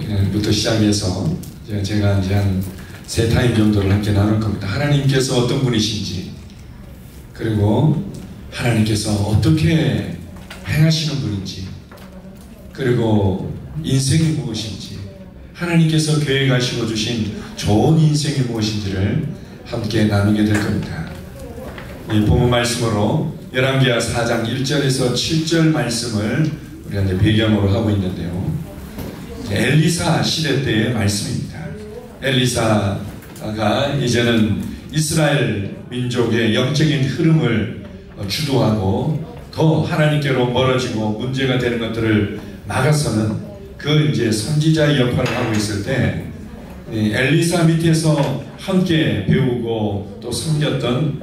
오늘부터 시작해서 제가 이제 한 3타임 정도를 함께 나눌 겁니다. 하나님께서 어떤 분이신지, 그리고 하나님께서 어떻게 행하시는 분인지, 그리고 인생이 무엇인지, 하나님께서 계획하시고 주신 좋은 인생이 무엇인지를 함께 나누게 될 겁니다. 이 본문 말씀으로 열왕기하 4장 1절에서 7절 말씀을 우리가 이제 배경으로 하고 있는데요. 엘리사 시대 때의 말씀입니다. 엘리사가 이제는 이스라엘 민족의 영적인 흐름을 주도하고 더 하나님께로 멀어지고 문제가 되는 것들을 막아서는 그 이제 선지자의 역할을 하고 있을 때 엘리사 밑에서 함께 배우고 또 섬겼던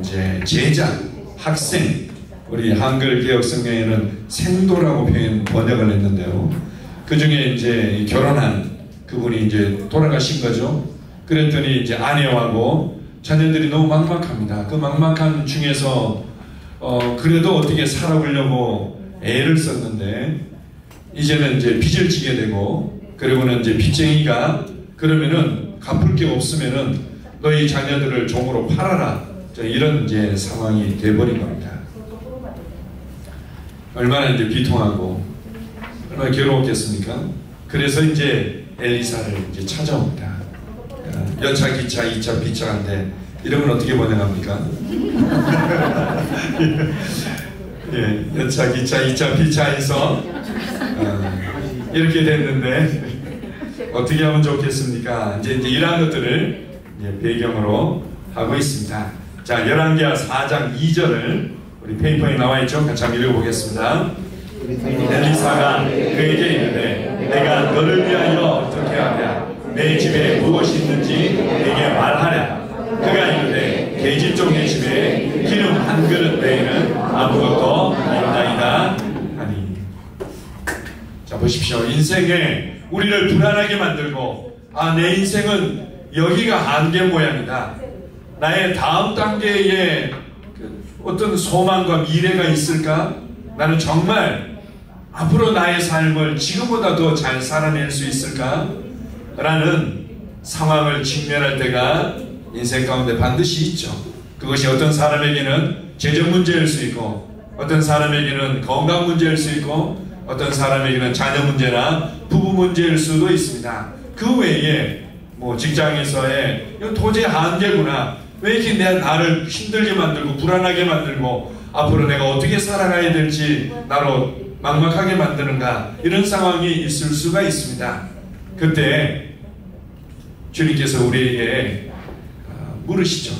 이제 제자, 학생, 우리 한글 개혁 성경에는 생도라고 번역을 했는데요. 그 중에 이제 결혼한 그분이 이제 돌아가신 거죠. 그랬더니 이제 아내하고 자녀들이 너무 막막합니다. 그 막막한 중에서 그래도 어떻게 살아보려고 애를 썼는데 이제는 이제 빚을 지게 되고, 그리고는 이제 빚쟁이가 그러면은 갚을 게 없으면은 너희 자녀들을 종으로 팔아라, 이런 이제 상황이 돼버린 겁니다. 얼마나 이제 비통하고 얼마나 괴로웠겠습니까? 그래서 이제 엘리사를 이제 찾아옵니다. 여차 기차 2차 비차인데 이런 건 어떻게 번역합니까? 예, 여차 기차 2차 비차에서 이렇게 됐는데 어떻게 하면 좋겠습니까? 이제 이러한 것들을 이제 배경으로 하고 있습니다. 자, 열왕기하 4장 2절을 우리 페이퍼에 나와 있죠? 같이 한번 읽어보겠습니다. 엘리사가 그에게 이르되 내가 너를 위하여 어떻게 하랴? 내 집에 무엇이 있는지 내게 말하랴. 그가 이르되 계집종 내 집에 기름 한 그릇 외에는 아무것도 없나이다 하니. 자, 보십시오. 인생에 우리를 불안하게 만들고, 내 인생은 여기가 한계 모양이다, 나의 다음 단계에 어떤 소망과 미래가 있을까? 나는 정말 앞으로 나의 삶을 지금보다 더 잘 살아낼 수 있을까? 라는 상황을 직면할 때가 인생 가운데 반드시 있죠. 그것이 어떤 사람에게는 재정 문제일 수 있고, 어떤 사람에게는 건강 문제일 수 있고, 어떤 사람에게는 자녀 문제나 부부 문제일 수도 있습니다. 그 외에 뭐 직장에서의 이거 도저히 한계구나, 왜 이렇게 나를 힘들게 만들고 불안하게 만들고 앞으로 내가 어떻게 살아가야 될지 나로 막막하게 만드는가, 이런 상황이 있을 수가 있습니다. 그때 주님께서 우리에게 물으시죠.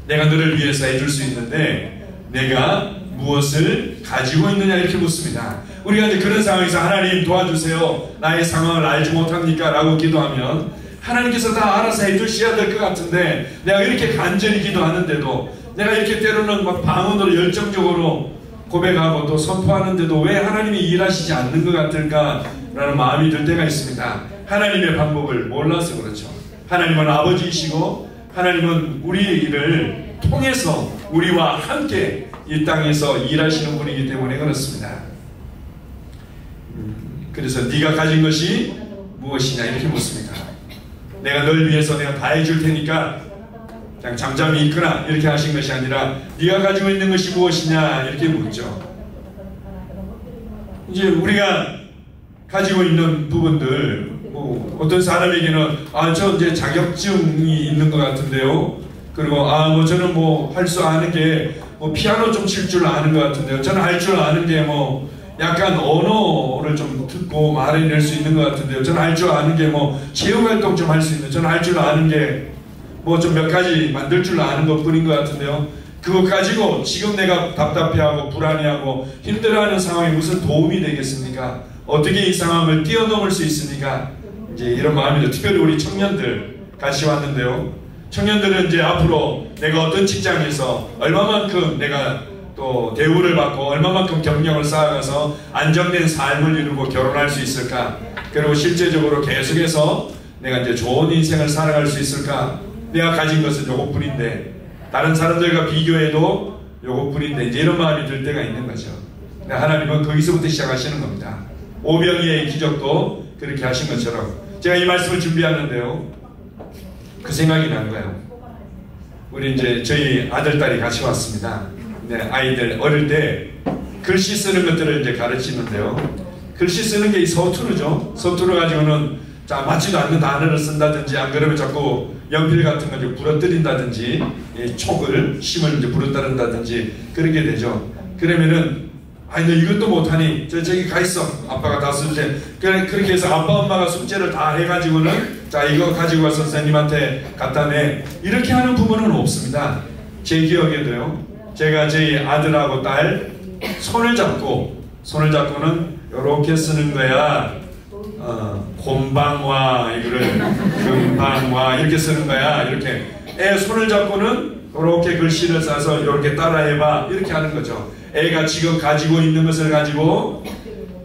내가 너를 위해서 해줄 수 있는데 내가 무엇을 가지고 있느냐, 이렇게 묻습니다. 우리가 이제 그런 상황에서 하나님 도와주세요, 나의 상황을 알지 못합니까? 라고 기도하면 하나님께서 다 알아서 해주셔야 될 것 같은데, 내가 이렇게 간절히 기도하는데도, 내가 이렇게 때로는 막 방언으로 열정적으로 고백하고 또 선포하는데도 왜 하나님이 일하시지 않는 것 같을까? 라는 마음이 들 때가 있습니다. 하나님의 방법을 몰라서 그렇죠. 하나님은 아버지이시고 하나님은 우리를 통해서 우리와 함께 이 땅에서 일하시는 분이기 때문에 그렇습니다. 그래서 네가 가진 것이 무엇이냐, 이렇게 묻습니다. 내가 널 위해서 내가 다 해줄 테니까 그냥 잠잠히 있거나 이렇게 하신 것이 아니라 네가 가지고 있는 것이 무엇이냐, 이렇게 묻죠. 이제 우리가 가지고 있는 부분들, 뭐 어떤 사람에게는 저 이제 자격증이 있는 것 같은데요, 그리고 뭐 저는 뭐 할 수 아는 게 뭐 피아노 좀 칠 줄 아는 것 같은데요, 저는 할 줄 아는 게 뭐 약간 언어를 좀 듣고 말해낼 수 있는 것 같은데요, 저는 할 줄 아는 게 뭐 체육활동 좀 할 수 있는, 저는 할 줄 아는 게 뭐 좀 몇 가지 만들 줄 아는 것 뿐인 것 같은데요, 그거 가지고 지금 내가 답답해하고 불안해하고 힘들어하는 상황에 무슨 도움이 되겠습니까? 어떻게 이 상황을 뛰어넘을 수 있습니까? 이제 이런 마음이죠. 특별히 우리 청년들 같이 왔는데요, 청년들은 이제 앞으로 내가 어떤 직장에서 얼마만큼 내가 또 대우를 받고 얼마만큼 경력을 쌓아가서 안정된 삶을 이루고 결혼할 수 있을까? 그리고 실제적으로 계속해서 내가 이제 좋은 인생을 살아갈 수 있을까? 내가 가진 것은 요것뿐인데 다른 사람들과 비교해도 요것뿐인데, 이제 이런 마음이 들 때가 있는 거죠. 하나님은 거기서부터 시작하시는 겁니다. 오병이의 기적도 그렇게 하신 것처럼 제가 이 말씀을 준비하는데요, 그 생각이 난 거예요. 우리 이제 저희 아들, 딸이 같이 왔습니다. 네, 아이들 어릴 때 글씨 쓰는 것들을 이제 가르치는데요, 글씨 쓰는 게 서투르죠. 서투르 가지고는 자, 맞지도 않는 단어를 쓴다든지, 안 그러면 자꾸 연필 같은 거 이제 부러뜨린다든지, 촉을, 심을 이제 부러뜨린다든지 그렇게 되죠. 그러면은 아니 너 이것도 못하니 저기 가 있어, 아빠가 다 쓸 때. 그렇게 해서 아빠 엄마가 숙제를 다 해가지고는 자 이거 가지고 와서 선생님한테 갖다 내, 이렇게 하는 부모는 없습니다. 제 기억에도요, 제가 저희 아들하고 딸 손을 잡고는 이렇게 쓰는 거야. 곰방와 이거를 금방와 이렇게 쓰는 거야. 이렇게 애 손을 잡고는 이렇게 글씨를 써서 이렇게 따라해봐, 이렇게 하는 거죠. 애가 지금 가지고 있는 것을 가지고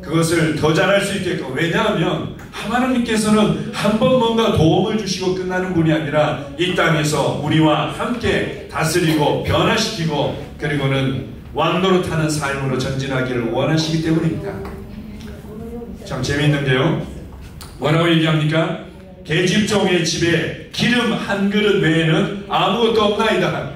그것을 더 잘할 수 있게끔. 왜냐하면 하나님께서는 한 번 뭔가 도움을 주시고 끝나는 분이 아니라 이 땅에서 우리와 함께 다스리고 변화시키고 그리고는 왕노릇하는 삶으로 전진하기를 원하시기 때문입니다. 참 재미있는 게요, 뭐라고 얘기합니까? 계집종의 집에 기름 한 그릇 외에는 아무것도 없나이다.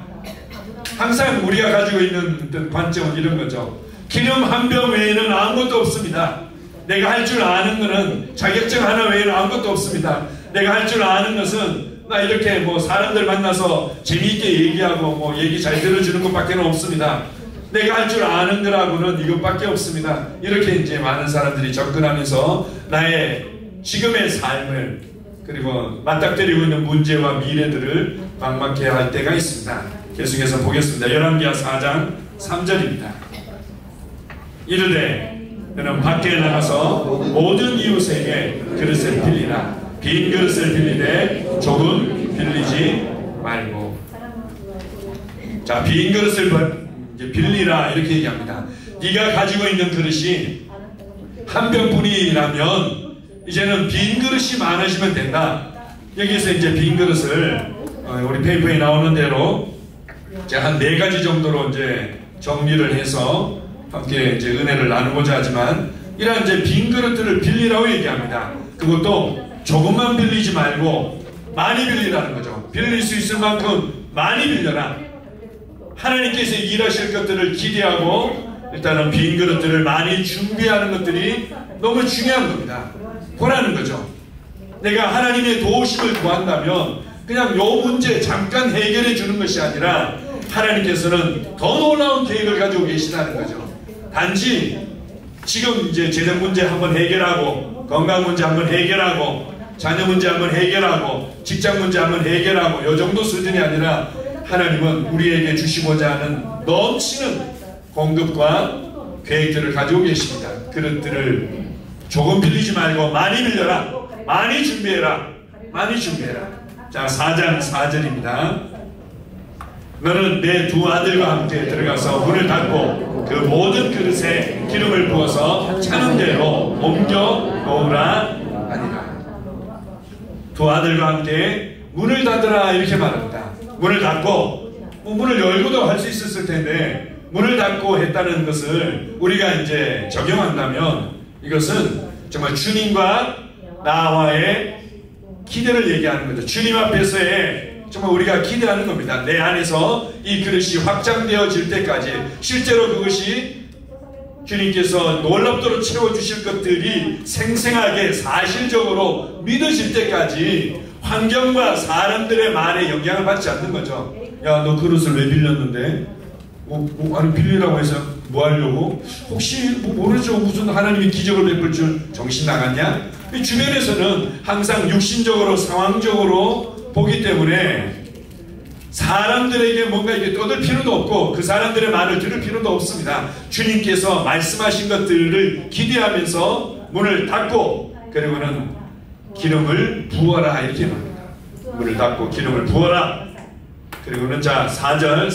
항상 우리가 가지고 있는 어떤 관점은 이런 거죠. 기름 한 병 외에는 아무것도 없습니다. 내가 할 줄 아는 것은 자격증 하나 외에는 아무것도 없습니다. 내가 할 줄 아는 것은 나 이렇게 뭐 사람들 만나서 재미있게 얘기하고 뭐 얘기 잘 들어주는 것밖에 없습니다. 내가 할 줄 아는 거라고는 이것밖에 없습니다. 이렇게 이제 많은 사람들이 접근하면서 나의 지금의 삶을 그리고 맞닥뜨리고 있는 문제와 미래들을 막막해 할 때가 있습니다. 계속해서 보겠습니다. 열왕기하 4장 3절입니다. 이르되 너는 밖에 나가서 모든 이웃에게 그릇을 빌리라. 빈 그릇을 빌리되 조금 빌리지 말고. 자, 빈 그릇을 빌리라 이렇게 얘기합니다. 네가 가지고 있는 그릇이 한 병뿐이라면 이제는 빈 그릇이 많아지면 된다. 여기서 이제 빈 그릇을 우리 페이퍼에 나오는 대로 한 4가지 정도로 이제 정리를 해서 함께 이제 은혜를 나누고자 하지만, 이러한 이제 빈 그릇들을 빌리라고 얘기합니다. 그것도 조금만 빌리지 말고 많이 빌리라는 거죠. 빌릴 수 있을 만큼 많이 빌려라. 하나님께서 일하실 것들을 기대하고 일단은 빈 그릇들을 많이 준비하는 것들이 너무 중요한 겁니다. 보라는 거죠. 내가 하나님의 도우심을 구한다면 그냥 요 문제 잠깐 해결해 주는 것이 아니라 하나님께서는 더 놀라운 계획을 가지고 계시다는 거죠. 단지 지금 이제 재정 문제 한번 해결하고, 건강 문제 한번 해결하고, 자녀 문제 한번 해결하고, 직장 문제 한번 해결하고, 요 정도 수준이 아니라 하나님은 우리에게 주시고자 하는 넘치는 공급과 계획들을 가지고 계십니다. 그릇들을 조금 빌리지 말고 많이 빌려라. 많이 준비해라. 많이 준비해라. 자, 4장 4절입니다. 너는 내 두 아들과 함께 들어가서 문을 닫고 그 모든 그릇에 기름을 부어서 차는 대로 옮겨 놓으라 하니라. 두 아들과 함께 문을 닫으라 이렇게 말합니다. 문을 닫고, 문을 열고도 할 수 있었을 텐데 문을 닫고 했다는 것을 우리가 이제 적용한다면 이것은 정말 주님과 나와의 기대를 얘기하는 거죠. 주님 앞에서의 정말 우리가 기대하는 겁니다. 내 안에서 이 그릇이 확장되어질 때까지, 실제로 그것이 주님께서 놀랍도록 채워주실 것들이 생생하게 사실적으로 믿어질 때까지 환경과 사람들의 말에 영향을 받지 않는 거죠. 야, 너 그릇을 왜 빌렸는데? 아니 빌리라고 해서 뭐 하려고? 혹시 모르죠. 무슨 하나님이 기적을 베풀 줄 정신 나갔냐? 이 주변에서는 항상 육신적으로 상황적으로 보기 때문에 사람들에게 뭔가 이게 떠들 필요도 없고 그 사람들의 말을 들을 필요도 없습니다. 주님께서 말씀하신 것들을 기대하면서 문을 닫고 그리고는 기름을 부어라 이렇게 말합니다. 문을 닫고 기름을 부어라. 그리고는 자 4장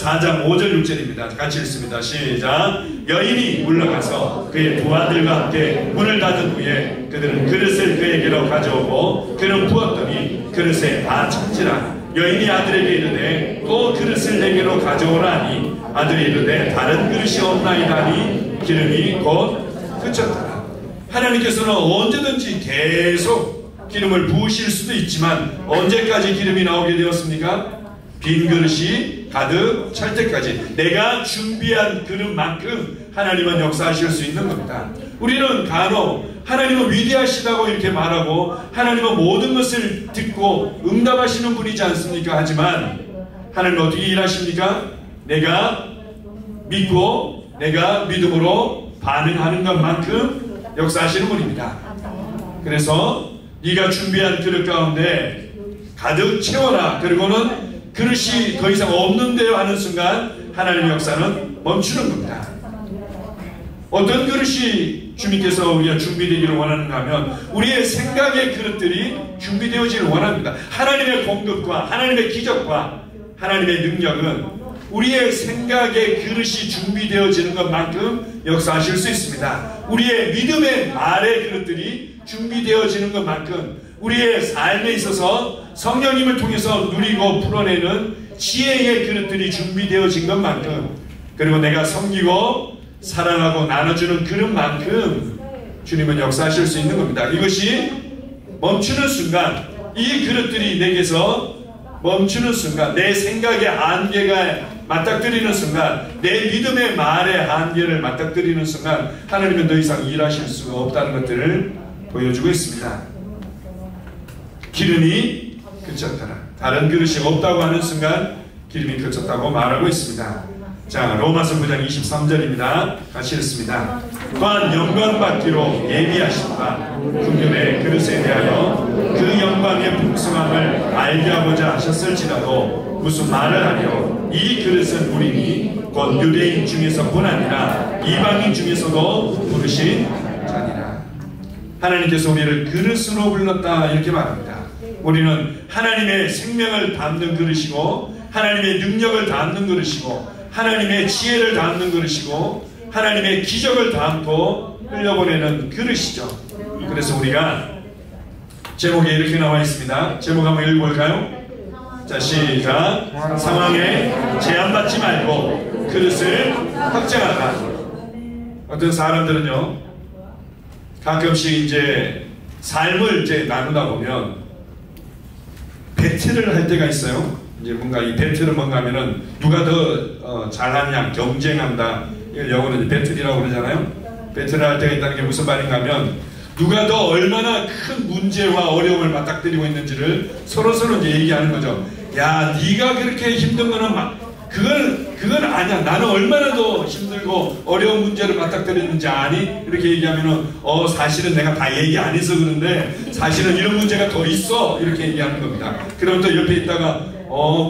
5절 6절입니다. 같이 읽습니다. 시작. 여인이 물러가서 그의 두 아들과 함께 문을 닫은 후에 그들은 그릇을 그에게로 가져오고 그는 부었더니 그릇에 다 찼지라. 여인이 아들에게 이르되 또 그릇을 내게로 가져오라 하니 아들이 이르되 다른 그릇이 없나이다 하니 기름이 곧 그쳤더라. 하나님께서는 언제든지 계속 기름을 부으실 수도 있지만 언제까지 기름이 나오게 되었습니까? 빈 그릇이 가득 찰 때까지 내가 준비한 그릇만큼 하나님은 역사하실 수 있는 겁니다. 우리는 간혹 하나님은 위대하시다고 이렇게 말하고 하나님은 모든 것을 듣고 응답하시는 분이지 않습니까? 하지만 하나님은 어떻게 일하십니까? 내가 믿고 내가 믿음으로 반응하는 것만큼 역사하시는 분입니다. 그래서 네가 준비한 그릇 가운데 가득 채워라. 그리고는 그릇이 더 이상 없는데요 하는 순간 하나님의 역사는 멈추는 겁니다. 어떤 그릇이 주님께서 우리가 준비되기를 원하는가 하면 우리의 생각의 그릇들이 준비되어지기를 원합니다. 하나님의 공급과 하나님의 기적과 하나님의 능력은 우리의 생각의 그릇이 준비되어지는 것만큼 역사하실 수 있습니다. 우리의 믿음의 말의 그릇들이 준비되어지는 것만큼 우리의 삶에 있어서 성령님을 통해서 누리고 풀어내는 지혜의 그릇들이 준비되어진 것만큼 그리고 내가 섬기고 사랑하고 나눠주는 그릇만큼 주님은 역사하실 수 있는 겁니다. 이것이 멈추는 순간 이 그릇들이 내게서 멈추는 순간 내 생각의 한계가 맞닥뜨리는 순간 내 믿음의 말의 한계를 맞닥뜨리는 순간 하나님은 더 이상 일하실 수가 없다는 것들을 보여주고 있습니다. 기름이 그쳤더라. 다른 그릇이 없다고 하는 순간 기름이 그쳤다고 말하고 있습니다. 자, 로마서 9장 23절입니다. 같이 읽습니다. 또한 영광받기로 예비하신다. 금년의 그릇에 대하여 그 영광의 풍성함을 알게 하고자 하셨을지라도 무슨 말을 하려 이 그릇은 우리니 곧 유대인 중에서뿐 아니라 이방인 중에서도 부르신 자니라. 하나님께서 우리를 그릇으로 불렀다 이렇게 말합니다. 우리는 하나님의 생명을 담는 그릇이고 하나님의 능력을 담는 그릇이고 하나님의 지혜를 담는 그릇이고 하나님의 기적을 담고 흘려보내는 그릇이죠. 그래서 우리가 제목에 이렇게 나와 있습니다. 제목 한번 읽어볼까요? 자, 시작. 상황에 제한받지 말고 그릇을 확장하라. 어떤 사람들은요 가끔씩 이제 삶을 이제 나누다 보면 배틀을 할 때가 있어요. 이제 뭔가 이 배틀은 뭔가 하면은 누가 더 잘하냐 경쟁한다. 이걸 영어로 배틀이라고 그러잖아요. 배틀을 할 때가 있다는 게 무슨 말인가 하면 누가 더 얼마나 큰 문제와 어려움을 맞닥뜨리고 있는지를 서로서로 이제 얘기하는 거죠. 야, 네가 그렇게 힘든 거는 그건 아니야. 나는 얼마나 더 힘들고 어려운 문제를 맞닥뜨리는지 아니? 이렇게 얘기하면은 사실은 내가 다 얘기 안 해서 그런데 사실은 이런 문제가 더 있어. 이렇게 얘기하는 겁니다. 그럼 또 옆에 있다가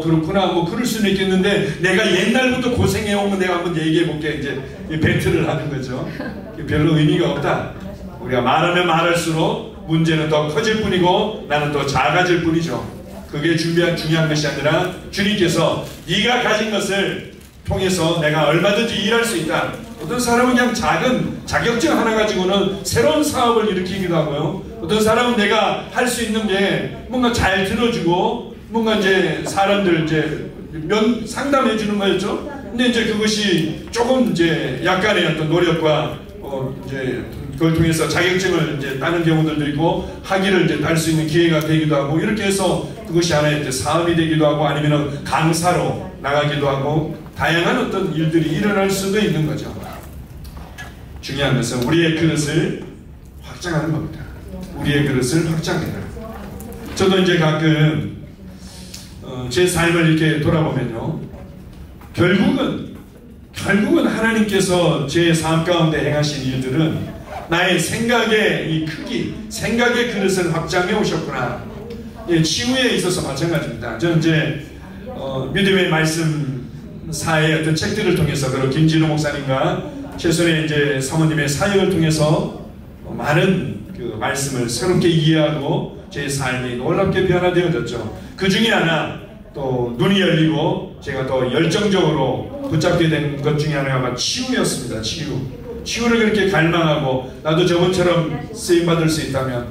그렇구나 뭐 그럴 수는 있겠는데 내가 옛날부터 고생해오면 내가 한번 얘기해볼게. 이제 배틀을 하는 거죠. 별로 의미가 없다. 우리가 말하면 말할수록 문제는 더 커질 뿐이고 나는 더 작아질 뿐이죠. 그게 중요한 것이 아니라 주님께서 네가 가진 것을 통해서 내가 얼마든지 일할 수 있다. 어떤 사람은 그냥 작은 자격증 하나 가지고는 새로운 사업을 일으키기도 하고요. 어떤 사람은 내가 할 수 있는 게 뭔가 잘 들어주고 뭔가 이제 사람들 이제 상담해 주는 거였죠. 근데 이제 그것이 조금 이제 약간의 어떤 노력과 이제 그걸 통해서 자격증을 이제 따는 경우들도 있고 학위를 이제 딸 수 있는 기회가 되기도 하고 이렇게 해서 그것이 하나의 이제 사업이 되기도 하고 아니면은 강사로 나가기도 하고 다양한 어떤 일들이 일어날 수도 있는 거죠. 중요한 것은 우리의 그릇을 확장하는 겁니다. 우리의 그릇을 확장해라. 저도 이제 가끔 제 삶을 이렇게 돌아보면요, 결국은 하나님께서 제 삶 가운데 행하신 일들은 나의 생각의 이 크기, 생각의 그릇을 확장해 오셨구나. 예, 치유에 있어서 마찬가지입니다. 저는 이제 믿음의 말씀 사의 어떤 책들을 통해서 그리고 김진호 목사님과 최선의 이제 사모님의 사역을 통해서 많은 그 말씀을 새롭게 이해하고 제 삶이 놀랍게 변화되어졌죠. 그 중에 하나 또 눈이 열리고 제가 또 열정적으로 붙잡게 된 것 중에 하나가 치유였습니다. 치유를 그렇게 갈망하고 나도 저번처럼 쓰임받을 수 있다면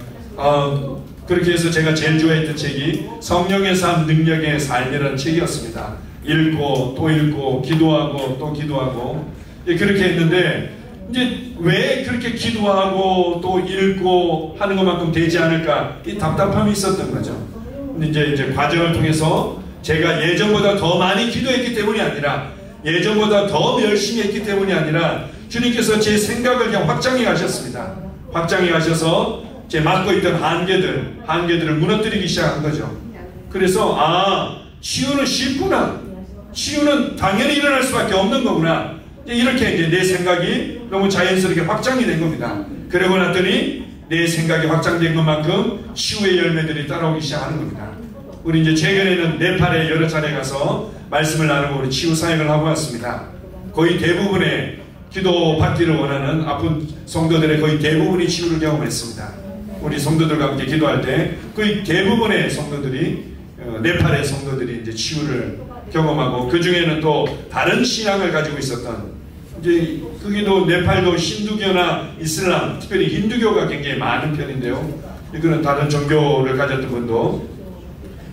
그렇게 해서 제가 제일 좋아했던 책이 성령의 삶 능력의 삶이라는 책이었습니다. 읽고 또 읽고 기도하고 또 기도하고 그렇게 했는데 이제 왜 그렇게 기도하고 또 읽고 하는 것만큼 되지 않을까, 이 답답함이 있었던 거죠. 근데 이제 과정을 통해서 제가 예전보다 더 많이 기도했기 때문이 아니라, 예전보다 더 열심히 했기 때문이 아니라, 주님께서 제 생각을 그냥 확장해 가셨습니다. 확장해 가셔서 제 맡고 있던 한계들을 무너뜨리기 시작한 거죠. 그래서 치유는 쉽구나, 치유는 당연히 일어날 수밖에 없는 거구나, 이렇게 이제 내 생각이 너무 자연스럽게 확장이 된 겁니다. 그러고 났더니 내 생각이 확장된 것만큼 치유의 열매들이 따라오기 시작하는 겁니다. 우리 이제 최근에는 네팔에 여러 차례 가서 말씀을 나누고 우리 치유 사역을 하고 왔습니다. 거의 대부분의 기도 받기를 원하는 아픈 성도들의 거의 대부분이 치유를 경험했습니다. 우리 성도들과 함께 기도할 때 거의 대부분의 성도들이, 네팔의 성도들이 이제 치유를 경험하고, 그 중에는 또 다른 신앙을 가지고 있었던, 이제 거기도 네팔도 힌두교나 이슬람, 특별히 힌두교가 굉장히 많은 편인데요. 이거는 다른 종교를 가졌던 분도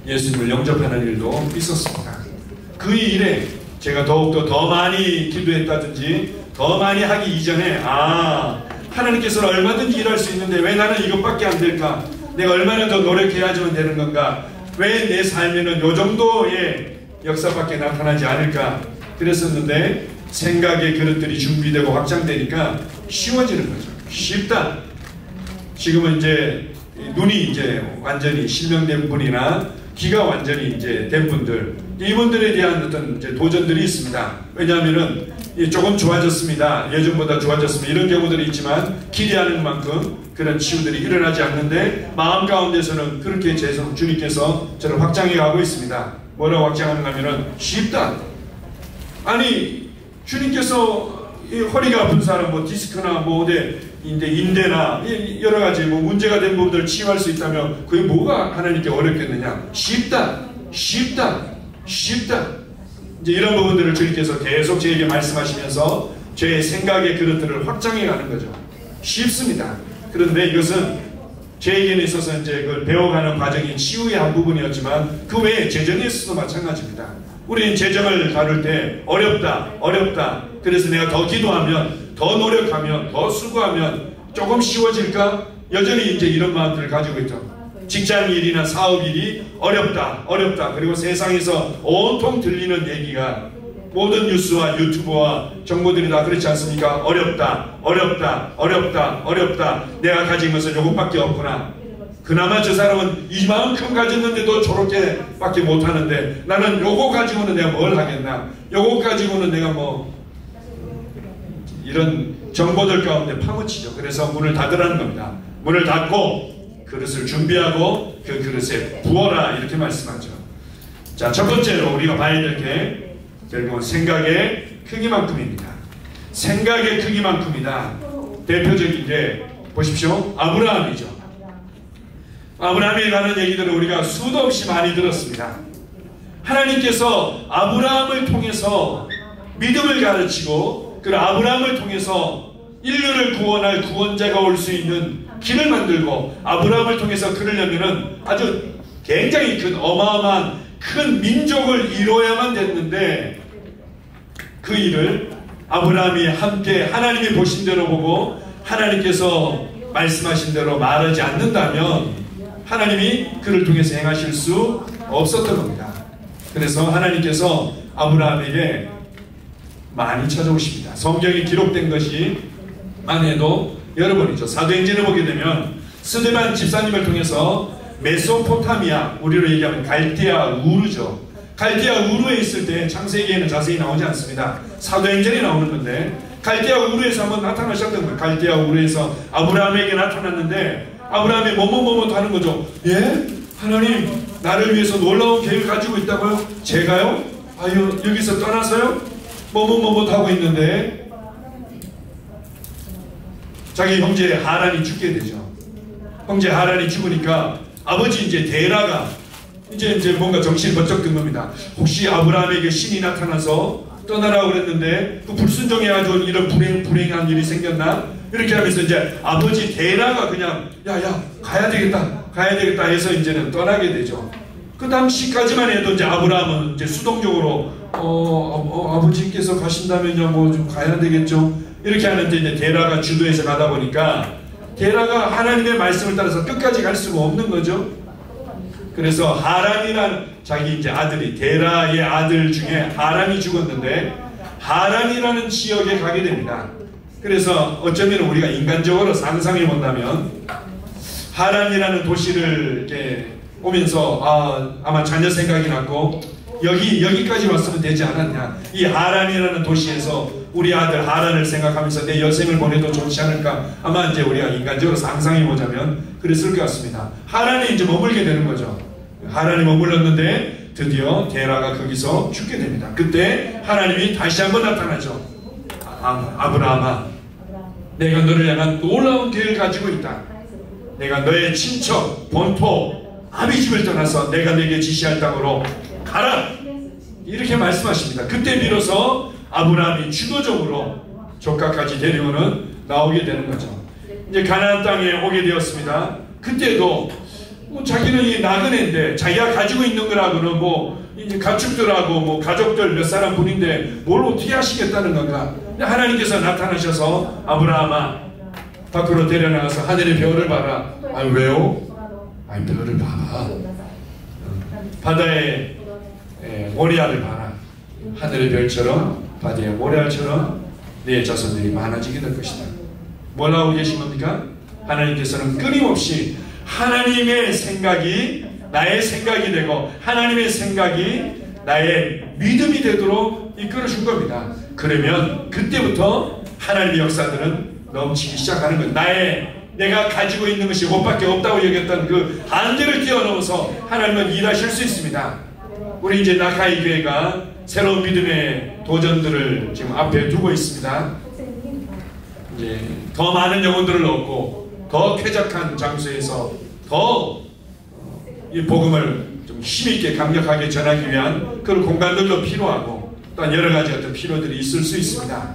예수님을 영접하는 일도 있었습니다. 그 일에 제가 더욱더 더 많이 기도했다든지 더 많이 하기 이전에 하나님께서는 얼마든지 일할 수 있는데 왜 나는 이것밖에 안 될까? 내가 얼마나 더 노력해야지만 되는 건가? 왜 내 삶에는 요 정도의 역사밖에 나타나지 않을까? 그랬었는데 생각의 그릇들이 준비되고 확장되니까 쉬워지는 거죠. 쉽다. 지금은 이제 눈이 이제 완전히 실명된 분이나 귀가 완전히 이제 된 분들, 이분들에 대한 어떤 이제 도전들이 있습니다. 왜냐하면은 조금 좋아졌습니다, 예전보다 좋아졌습니다, 이런 경우들이 있지만 기대하는 만큼 그런 치유들이 일어나지 않는데, 마음 가운데서는 그렇게 주님께서 저를 확장해 가고 있습니다. 뭐라고 확장하는가 하면은 쉽다. 아니 주님께서 이 허리가 아픈 사람, 뭐 디스크나 뭐 어디 인대나 여러 가지 뭐 문제가 된 부분들을 치유할 수 있다면 그게 뭐가 하나님께 어렵겠느냐? 쉽다. 이제 이런 부분들을 주님께서 계속 저에게 말씀하시면서 제 생각의 그릇들을 확장해 가는 거죠. 쉽습니다. 그런데 이것은 저에게는 있어서 이제 그걸 배워가는 과정이 치유의 한 부분이었지만, 그 외에 재정에서도 마찬가지입니다. 우리는 재정을 다룰 때 어렵다. 그래서 내가 더 기도하면, 더 노력하면, 더 수고하면 조금 쉬워질까? 여전히 이제 이런 마음들을 가지고 있죠. 직장 일이나 사업 일이 어렵다. 그리고 세상에서 온통 들리는 얘기가, 모든 뉴스와 유튜브와 정보들이 다 그렇지 않습니까? 어렵다. 내가 가진 것은 요것밖에 없구나. 그나마 저 사람은 이만큼 가졌는데도 저렇게 밖에 못하는데 나는 요거 가지고는 내가 뭘 하겠나, 요거 가지고는 내가 뭐, 이런 정보들 가운데 파묻히죠. 그래서 문을 닫으라는 겁니다. 문을 닫고 그릇을 준비하고 그 그릇에 부어라, 이렇게 말씀하죠. 자, 첫 번째로 우리가 봐야 될 게 결국은 생각의 크기만큼입니다. 생각의 크기만큼이다. 대표적인 게 보십시오, 아브라함이죠. 아브라함에 관한 얘기들을 우리가 수도 없이 많이 들었습니다. 하나님께서 아브라함을 통해서 믿음을 가르치고, 그 아브라함을 통해서 인류를 구원할 구원자가 올 수 있는 길을 만들고, 아브라함을 통해서 그러려면은 아주 굉장히 큰 어마어마한 큰 민족을 이뤄야만 됐는데, 그 일을 아브라함이 함께 하나님이 보신 대로 보고 하나님께서 말씀하신 대로 말하지 않는다면 하나님이 그를 통해서 행하실 수 없었던 겁니다. 그래서 하나님께서 아브라함에게 많이 찾아오십니다. 성경에 기록된 것이만 해도 여러 번이죠. 사도행전을 보게 되면 스데반 집사님을 통해서 메소포타미아, 우리로 얘기하면 갈대아 우르죠. 갈대아 우르에 있을 때 창세기에는 자세히 나오지 않습니다. 사도행전이 나오는 건데, 갈대아 우르에서 한번 나타나셨던 거예요. 갈대아 우르에서 아브라함에게 나타났는데 아브라함이 뭐뭐 하는 거죠. 예? 하나님 나를 위해서 놀라운 계획을 가지고 있다고요? 제가요? 여기서 떠나서요? 뭐뭐 하고 있는데 자기 형제 하란이 죽게 되죠. 형제 하란이 죽으니까 아버지 이제 데라가 이제 뭔가 정신이 번쩍 든 겁니다. 혹시 아브라함에게 신이 나타나서 떠나라고 그랬는데 그 불순종해가지고 이런 불행한 일이 생겼나? 이렇게 하면서 이제 아버지 데라가 그냥 야 가야 되겠다 해서 이제는 떠나게 되죠. 그 당시까지만 해도 이제 아브라함은 이제 수동적으로 아버지께서 가신다면요 뭐 좀 가야 되겠죠. 이렇게 하는데 이제 데라가 주도해서 가다 보니까 데라가 하나님의 말씀을 따라서 끝까지 갈 수가 없는 거죠. 그래서 하란이라는 자기 이제 아들이 데라의 아들 중에 하란이 죽었는데 하란이라는 지역에 가게 됩니다. 그래서 어쩌면 우리가 인간적으로 상상해 본다면 하란이라는 도시를 이렇게 오면서 아마 자녀 생각이 났고 여기까지 왔으면 되지 않았냐. 이 하란이라는 도시에서 우리 아들 하란을 생각하면서 내 여생을 보내도 좋지 않을까. 아마 이제 우리가 인간적으로 상상해 보자면 그랬을 것 같습니다. 하란에 이제 머물게 되는 거죠. 하란에 머물렀는데 드디어 데라가 거기서 죽게 됩니다. 그때 하나님이 다시 한번 나타나죠. 아브라함아, 내가 너를 향한 놀라운 계획을 가지고 있다. 내가 너의 친척 본토 아비 집을 떠나서 내가 내게 지시할 땅으로 가라, 이렇게 말씀하십니다. 그때 비로소 아브라함이 주도적으로 조카까지 데리고는 나오게 되는 거죠. 이제 가나안 땅에 오게 되었습니다. 그때도 자기는 이 나그네인데 자기가 가지고 있는 거라고는 이제 가축들하고 가족들 몇 사람 분인데 뭘 어떻게 하시겠다는 건가. 하나님께서 나타나셔서 아브라함아, 밖으로 데려나가서 하늘의 별을 봐라. 아니 왜요? 아니 별을 봐라. 바다의 모래알을 봐라. 하늘의 별처럼 바다의 모래알처럼 내 자손들이 많아지게 될 것이다. 뭘 하고 계신 겁니까? 하나님께서는 끊임없이 하나님의 생각이 나의 생각이 되고 하나님의 생각이 나의 믿음이 되도록 이끌어 준 겁니다. 그러면 그때부터 하나님의 역사들은 넘치기 시작하는 거예요. 내가 가지고 있는 것이 그것밖에 없다고 여겼던 그 한계를 뛰어넘어서 하나님은 일하실 수 있습니다. 우리 이제 나카이 교회가 새로운 믿음의 도전들을 지금 앞에 두고 있습니다. 이제 더 많은 영혼들을 얻고 더 쾌적한 장소에서 더 이 복음을 좀 힘있게 강력하게 전하기 위한 그런 공간들도 필요하고 또한 여러 가지 어떤 필요들이 있을 수 있습니다.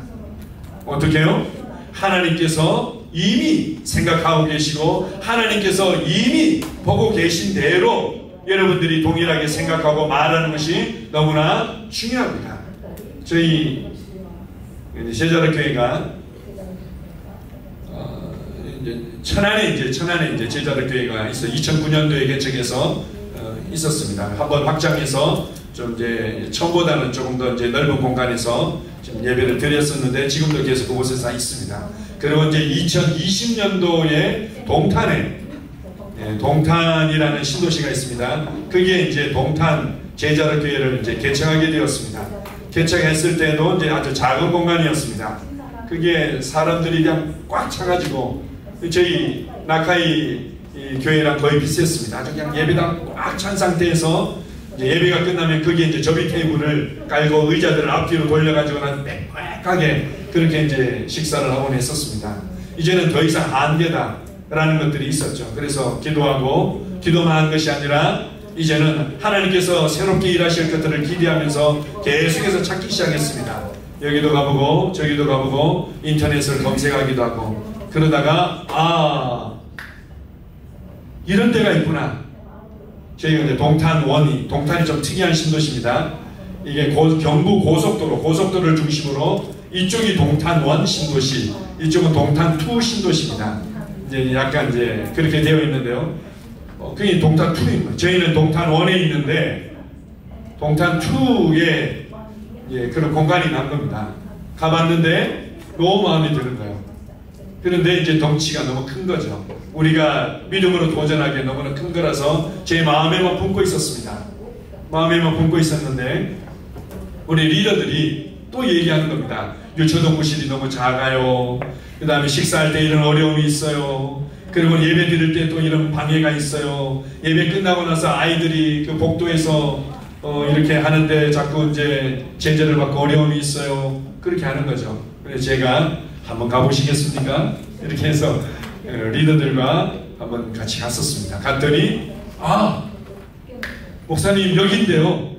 어떻게 해요? 하나님께서 이미 생각하고 계시고 하나님께서 이미 보고 계신 대로 여러분들이 동일하게 생각하고 말하는 것이 너무나 중요합니다. 저희 제자로 교회가 천안에 이제 제자로 교회가 있어 2009년도에 개척해서 있었습니다. 한번 확장해서 좀 이제 처음보다는 조금 더 이제 넓은 공간에서 지금 예배를 드렸었는데 지금도 계속 그곳에서 있습니다. 그리고 이제 2020년도에 동탄에 동탄이라는 신도시가 있습니다. 그게 이제 동탄 제자로 교회를 이제 개척하게 되었습니다. 개척했을 때도 이제 아주 작은 공간이었습니다. 그게 사람들이 그냥 꽉 차가지고 저희 나카이 교회랑 거의 비슷했습니다. 아주 그냥 예배당 꽉 찬 상태에서 이제 예배가 끝나면 거기에 이제 접이 테이블을 깔고 의자들을 앞뒤로 돌려가지고 빽빽하게 그렇게 이제 식사를 하곤 했었습니다. 이제는 더 이상 한계다라는 것들이 있었죠. 그래서 기도하고 기도만 한 것이 아니라 이제는 하나님께서 새롭게 일하실 것들을 기대하면서 계속해서 찾기 시작했습니다. 여기도 가보고 저기도 가보고 인터넷을 검색하기도 하고 그러다가 이런 데가 있구나. 저희가 이제 동탄이 좀 특이한 신도시입니다. 이게 경부 고속도로를 중심으로 이쪽이 동탄1 신도시, 이쪽은 동탄2 신도시입니다. 이제 약간 이제 그렇게 되어 있는데요. 그게 동탄2입니다. 저희는 동탄1에 있는데 동탄2에 그런 공간이 난 겁니다. 가봤는데 너무 마음에 드는 거예요. 그런데 이제 덩치가 너무 큰 거죠. 우리가 믿음으로 도전하기에 너무나 큰 거라서 제 마음에만 품고 있었습니다. 마음에만 품고 있었는데 우리 리더들이 또 얘기하는 겁니다. 유초동부실이 너무 작아요. 그 다음에 식사할 때 이런 어려움이 있어요. 그리고 예배 드릴 때 또 이런 방해가 있어요. 예배 끝나고 나서 아이들이 그 복도에서 이렇게 하는데 자꾸 이제 제재를 받고 어려움이 있어요. 그렇게 하는 거죠. 그래서 제가 한번 가보시겠습니까? 이렇게 해서 리더들과 한번 같이 갔었습니다. 갔더니 목사님 여긴데요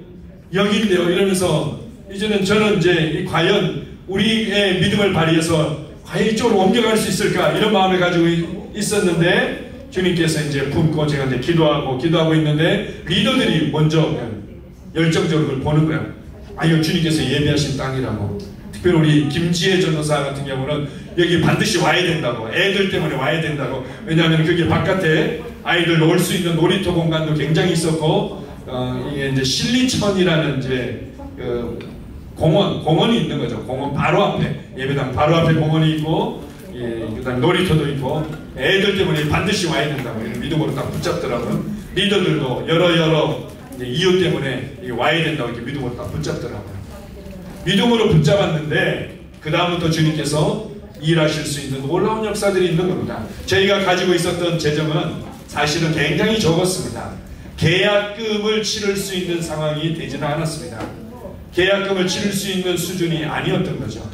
이러면서 이제는 저는 이제 과연 우리의 믿음을 발휘해서 과연 이쪽으로 옮겨갈 수 있을까 이런 마음을 가지고 있었는데 주님께서 이제 품고 제가 이제 기도하고 있는데 리더들이 먼저 열정적으로 그걸 보는 거예요. 이거 주님께서 예비하신 땅이라고 특별히 우리 김지혜 전도사 같은 경우는 여기 반드시 와야 된다고, 애들 때문에 와야 된다고. 왜냐하면 그게 바깥에 아이들 놀 수 있는 놀이터 공간도 굉장히 있었고, 이게 이제 신리천이라는 이제 공원이 있는 거죠. 공원 바로 앞에, 예배당 바로 앞에 공원이 있고, 예, 그다음 놀이터도 있고, 애들 때문에 반드시 와야 된다고 이런 믿음으로 딱 붙잡더라고요. 리더들도 여러 이유 때문에 와야 된다고 이렇게 믿음으로 딱 붙잡더라고요. 믿음으로 붙잡았는데 그 다음부터 주님께서 일하실 수 있는 놀라운 역사들이 있는 겁니다. 저희가 가지고 있었던 재정은 사실은 굉장히 적었습니다. 계약금을 치를 수 있는 상황이 되지는 않았습니다. 계약금을 치를 수 있는 수준이 아니었던 거죠.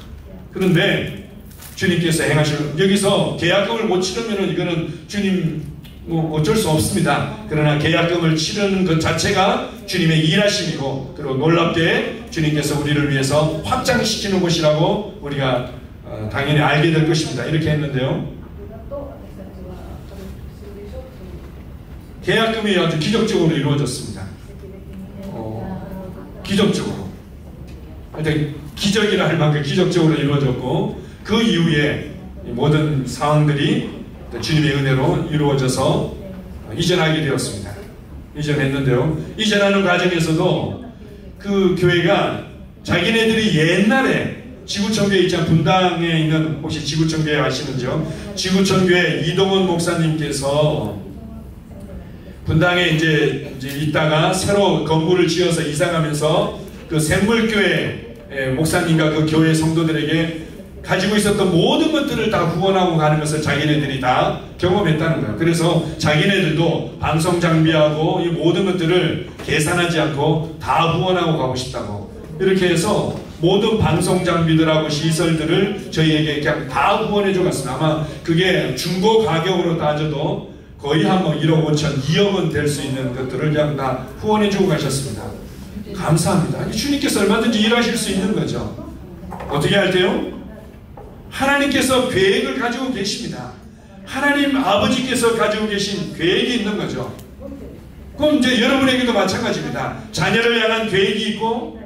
그런데 주님께서 행하시는, 여기서 계약금을 못 치르면 이거는 주님 어쩔 수 없습니다. 그러나 계약금을 치르는 것 자체가 주님의 일하심이고, 그리고 놀랍게 주님께서 우리를 위해서 확장시키는 것이라고 우리가 당연히 알게 될 것입니다. 이렇게 했는데요, 계약금이 아주 기적적으로 이루어졌습니다. 기적적으로, 기적이라 할 만큼 기적적으로 이루어졌고, 그 이후에 모든 상황들이 주님의 은혜로 이루어져서 이전하게 되었습니다. 이전했는데요, 이전하는 과정에서도 그 교회가 자기네들이 옛날에 지구촌교회 있잖아요. 분당에 있는, 혹시 지구촌교회 아시는지요? 지구촌교회 이동원 목사님께서 분당에 이제 있다가 새로 건물을 지어서 이사가면서 그 샘물교회 목사님과 그 교회 성도들에게 가지고 있었던 모든 것들을 다 후원하고 가는 것을 자기네들이 다 경험했다는 거예요. 그래서 자기네들도 방송 장비하고 이 모든 것들을 계산하지 않고 다 후원하고 가고 싶다고, 이렇게 해서 모든 방송 장비들하고 시설들을 저희에게 그냥 다 후원해 주었습니다. 아마 그게 중고 가격으로 따져도 거의 한 1억 5천, 2억은 될 수 있는 것들을 그냥 다 후원해 주고 가셨습니다. 감사합니다. 주님께서 얼마든지 일하실 수 있는 거죠. 어떻게 할 때요? 하나님께서 계획을 가지고 계십니다. 하나님 아버지께서 가지고 계신 계획이 있는 거죠. 그럼 이제 여러분에게도 마찬가지입니다. 자녀를 향한 계획이 있고,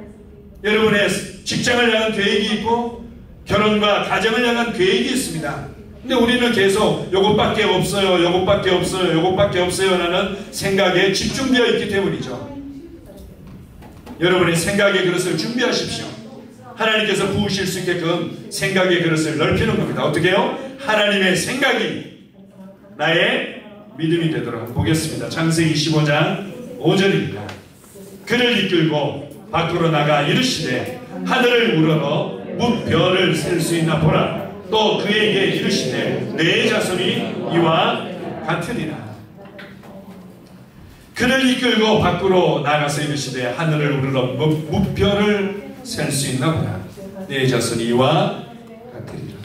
여러분의 직장을 향한 계획이 있고, 결혼과 가정을 향한 계획이 있습니다. 근데 우리는 계속 요것밖에 없어요, 요것밖에 없어요, 요것밖에 없어요 라는 생각에 집중되어 있기 때문이죠. 여러분의 생각의 그릇을 준비하십시오. 하나님께서 부으실 수 있게끔 생각의 그릇을 넓히는 겁니다. 어떻게 해요? 하나님의 생각이 나의 믿음이 되도록 보겠습니다. 창세기 15장 5절입니다. 그를 이끌고 밖으로 나가 이르시되 하늘을 우러러 무별을 셀 수 있나 보라. 또 그에게 이르시되 내 자손이 이와 같으리라. 그를 이끌고 밖으로 나가서 이르시되 하늘을 우러러 무별을 셀 수 있나 보라. 내 자손이 이와 같으리라.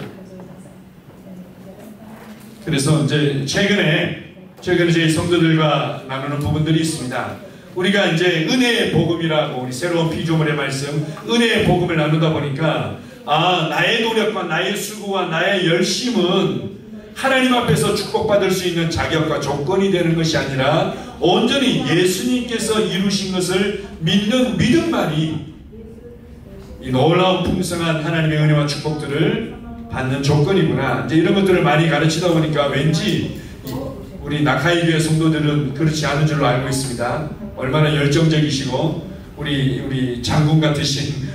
그래서 이제 최근에 저희 성도들과 나누는 부분들이 있습니다. 우리가 이제 은혜의 복음이라고, 우리 새로운 피조물의 말씀, 은혜의 복음을 나누다 보니까 나의 노력과 나의 수고와 나의 열심은 하나님 앞에서 축복받을 수 있는 자격과 조건이 되는 것이 아니라 온전히 예수님께서 이루신 것을 믿는 믿음만이 이 놀라운 풍성한 하나님의 은혜와 축복들을 받는 조건이구나. 이제 이런 것들을 많이 가르치다 보니까 왠지 우리 낙하이 교회 성도들은 그렇지 않은 줄로 알고 있습니다. 얼마나 열정적이시고 우리 장군 같으신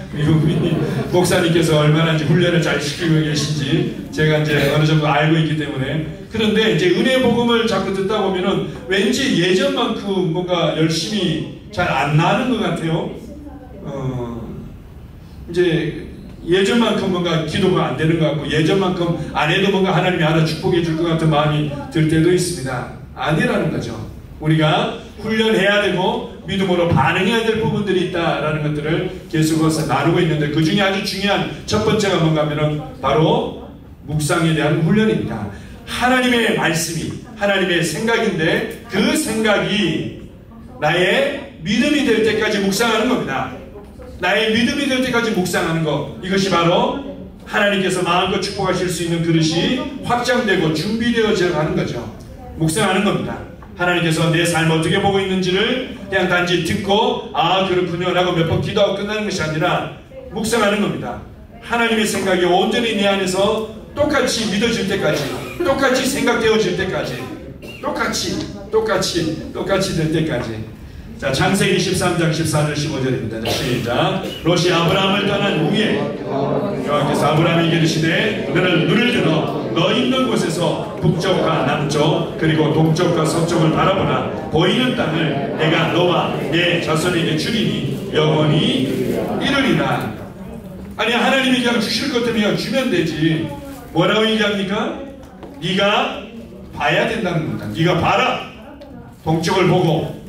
목사님께서 얼마나 이제 훈련을 잘 시키고 계신지 제가 이제 어느 정도 알고 있기 때문에. 그런데 이제 은혜 복음을 자꾸 듣다 보면은 왠지 예전만큼 뭔가 열심히 잘 안 나는 것 같아요. 이제 예전만큼 뭔가 기도가 안 되는 것 같고, 예전만큼 안 해도 뭔가 하나님이 알아 축복해 줄 것 같은 마음이 들 때도 있습니다. 아니라는 거죠. 우리가 훈련해야 되고 믿음으로 반응해야 될 부분들이 있다라는 것들을 계속해서 나누고 있는데, 그 중에 아주 중요한 첫 번째가 뭔가 하면은 바로 묵상에 대한 훈련입니다. 하나님의 말씀이 하나님의 생각인데 그 생각이 나의 믿음이 될 때까지 묵상하는 겁니다. 나의 믿음이 될 때까지 묵상하는 것, 이것이 바로 하나님께서 마음껏 축복하실 수 있는 그릇이 확장되고 준비되어져 가는 거죠. 묵상하는 겁니다. 하나님께서 내 삶을 어떻게 보고 있는지를 그냥 단지 듣고 그렇군요 라고 몇 번 기도하고 끝나는 것이 아니라 묵상하는 겁니다. 하나님의 생각이 온전히 내 안에서 똑같이 믿어질 때까지, 똑같이 생각되어질 때까지, 똑같이 될 때까지. 자, 창세기 13장 14절 15절입니다. 시작. 롯이 아브라함을 떠난 후에 여호와께서 아브라함에게 이르시되 너는 눈을 들어 너 있는 곳에서 북쪽과 남쪽 그리고 동쪽과 서쪽을 바라보라. 보이는 땅을 내가 너와 내 자손에게 주리니 영원히 이르리라. 아니, 하나님이 그냥 주실 것 때문에 주면 되지. 뭐라고 얘기합니까? 네가 봐야 된다는 겁니다. 네가 봐라. 동쪽을 보고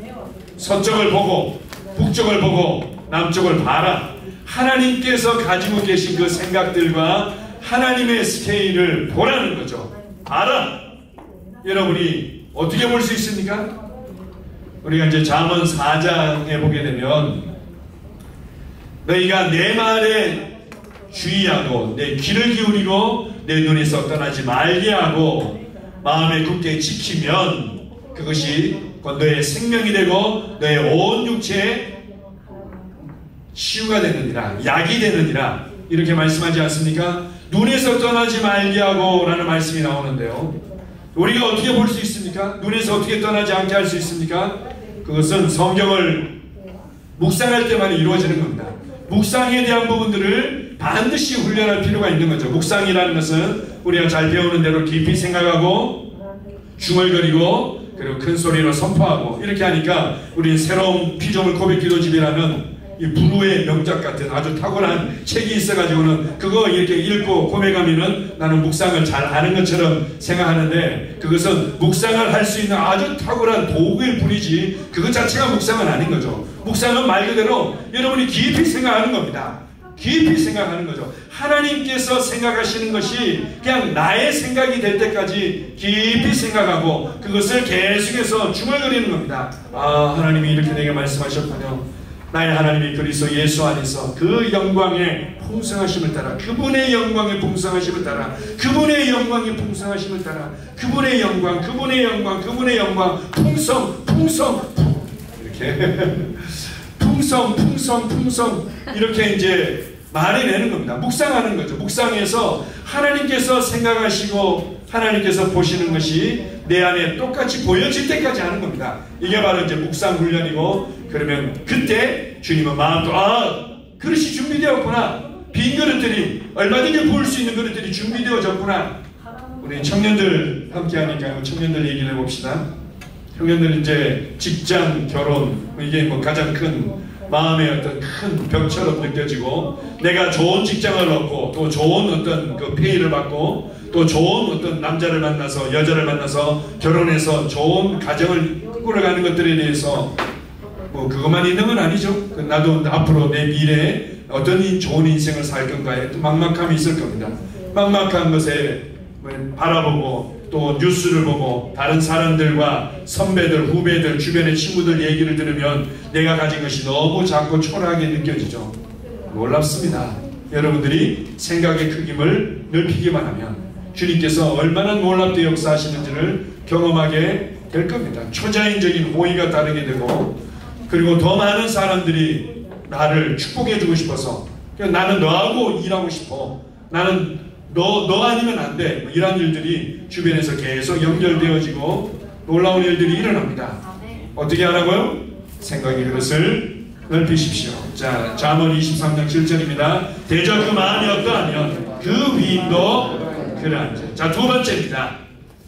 서쪽을 보고 북쪽을 보고 남쪽을 봐라. 하나님께서 가지고 계신 그 생각들과 하나님의 스케일을 보라는 거죠. 봐라. 여러분이 어떻게 볼 수 있습니까? 우리가 이제 잠언 4장에 보게 되면 너희가 내 말에 주의하고 내 귀를 기울이고 내 눈에서 떠나지 말게 하고 마음에 굳게 지키면 그것이 너의 생명이 되고 너의 온 육체에 치유가 되느니라, 약이 되느니라, 이렇게 말씀하지 않습니까? 눈에서 떠나지 말게 하고 라는 말씀이 나오는데요, 우리가 어떻게 볼 수 있습니까? 눈에서 어떻게 떠나지 않게 할 수 있습니까? 그것은 성경을 묵상할 때만 이루어지는 겁니다. 묵상에 대한 부분들을 반드시 훈련할 필요가 있는 거죠. 묵상이라는 것은 우리가 잘 배우는 대로 깊이 생각하고 중얼거리고 그리고 큰 소리로 선포하고 이렇게 하니까 우리는 새로운 피조물 고백 기도집이라는 이 불후의 명작 같은 아주 탁월한 책이 있어가지고는 그거 이렇게 읽고 고백하면은 나는 묵상을 잘 하는 것처럼 생각하는데, 그것은 묵상을 할 수 있는 아주 탁월한 도구일 뿐이지 그것 자체가 묵상은 아닌 거죠. 묵상은 말 그대로 여러분이 깊이 생각하는 겁니다. 깊이 생각하는 거죠. 하나님께서 생각하시는 것이 그냥 나의 생각이 될 때까지 깊이 생각하고 그것을 계속해서 중얼거리는 겁니다. 아, 하나님이 이렇게 내게 말씀하셨군요. 나의 하나님이 그리스도 예수 안에서 그 영광의 풍성하심을 따라, 그분의 영광의 풍성하심을 따라, 그분의 영광의 풍성하심을 따라, 그분의 영광, 그분의 영광, 그분의 영광, 풍성, 이렇게 풍성 이렇게 이제 말해내는 겁니다. 묵상하는 거죠. 묵상해서 하나님께서 생각하시고 하나님께서 보시는 것이 내 안에 똑같이 보여질 때까지 하는 겁니다. 이게 바로 이제 묵상 훈련이고, 그러면 그때 주님은 마음도 그릇이 준비되었구나. 빈 그릇들이 얼마든지 부을 수 있는 그릇들이 준비되어졌구나. 우리 청년들 함께 하니까요. 청년들 얘기를 해봅시다. 청년들 이제 직장, 결혼 이게 뭐 가장 큰 마음의 어떤 큰 벽처럼 느껴지고, 내가 좋은 직장을 얻고 또 좋은 어떤 그 페이를 받고 또 좋은 어떤 남자를 만나서 여자를 만나서 결혼해서 좋은 가정을 꾸려가는 것들에 대해서 뭐 그것만 있는 건 아니죠. 나도 앞으로 내 미래에 어떤 좋은 인생을 살 건가에 또 막막함이 있을 겁니다. 막막한 것에 바라보고 또 뉴스를 보고 다른 사람들과 선배들, 후배들, 주변의 친구들 얘기를 들으면 내가 가진 것이 너무 작고 초라하게 느껴지죠. 놀랍습니다. 여러분들이 생각의 크기를 넓히기만 하면 주님께서 얼마나 놀랍게 역사하시는지를 경험하게 될 겁니다. 초자연적인 호의가 따르게 되고, 그리고 더 많은 사람들이 나를 축복해주고 싶어서 나는 너하고 일하고 싶어, 나는 너 아니면 안 돼, 이런 일들이 주변에서 계속 연결되어지고 놀라운 일들이 일어납니다. 어떻게 하라고요? 생각의 그릇을 넓히십시오. 자, 잠언 23장 7절입니다. 대저 그 마음이 어떠하면 그 위인도 그러한지. 자, 두 번째입니다.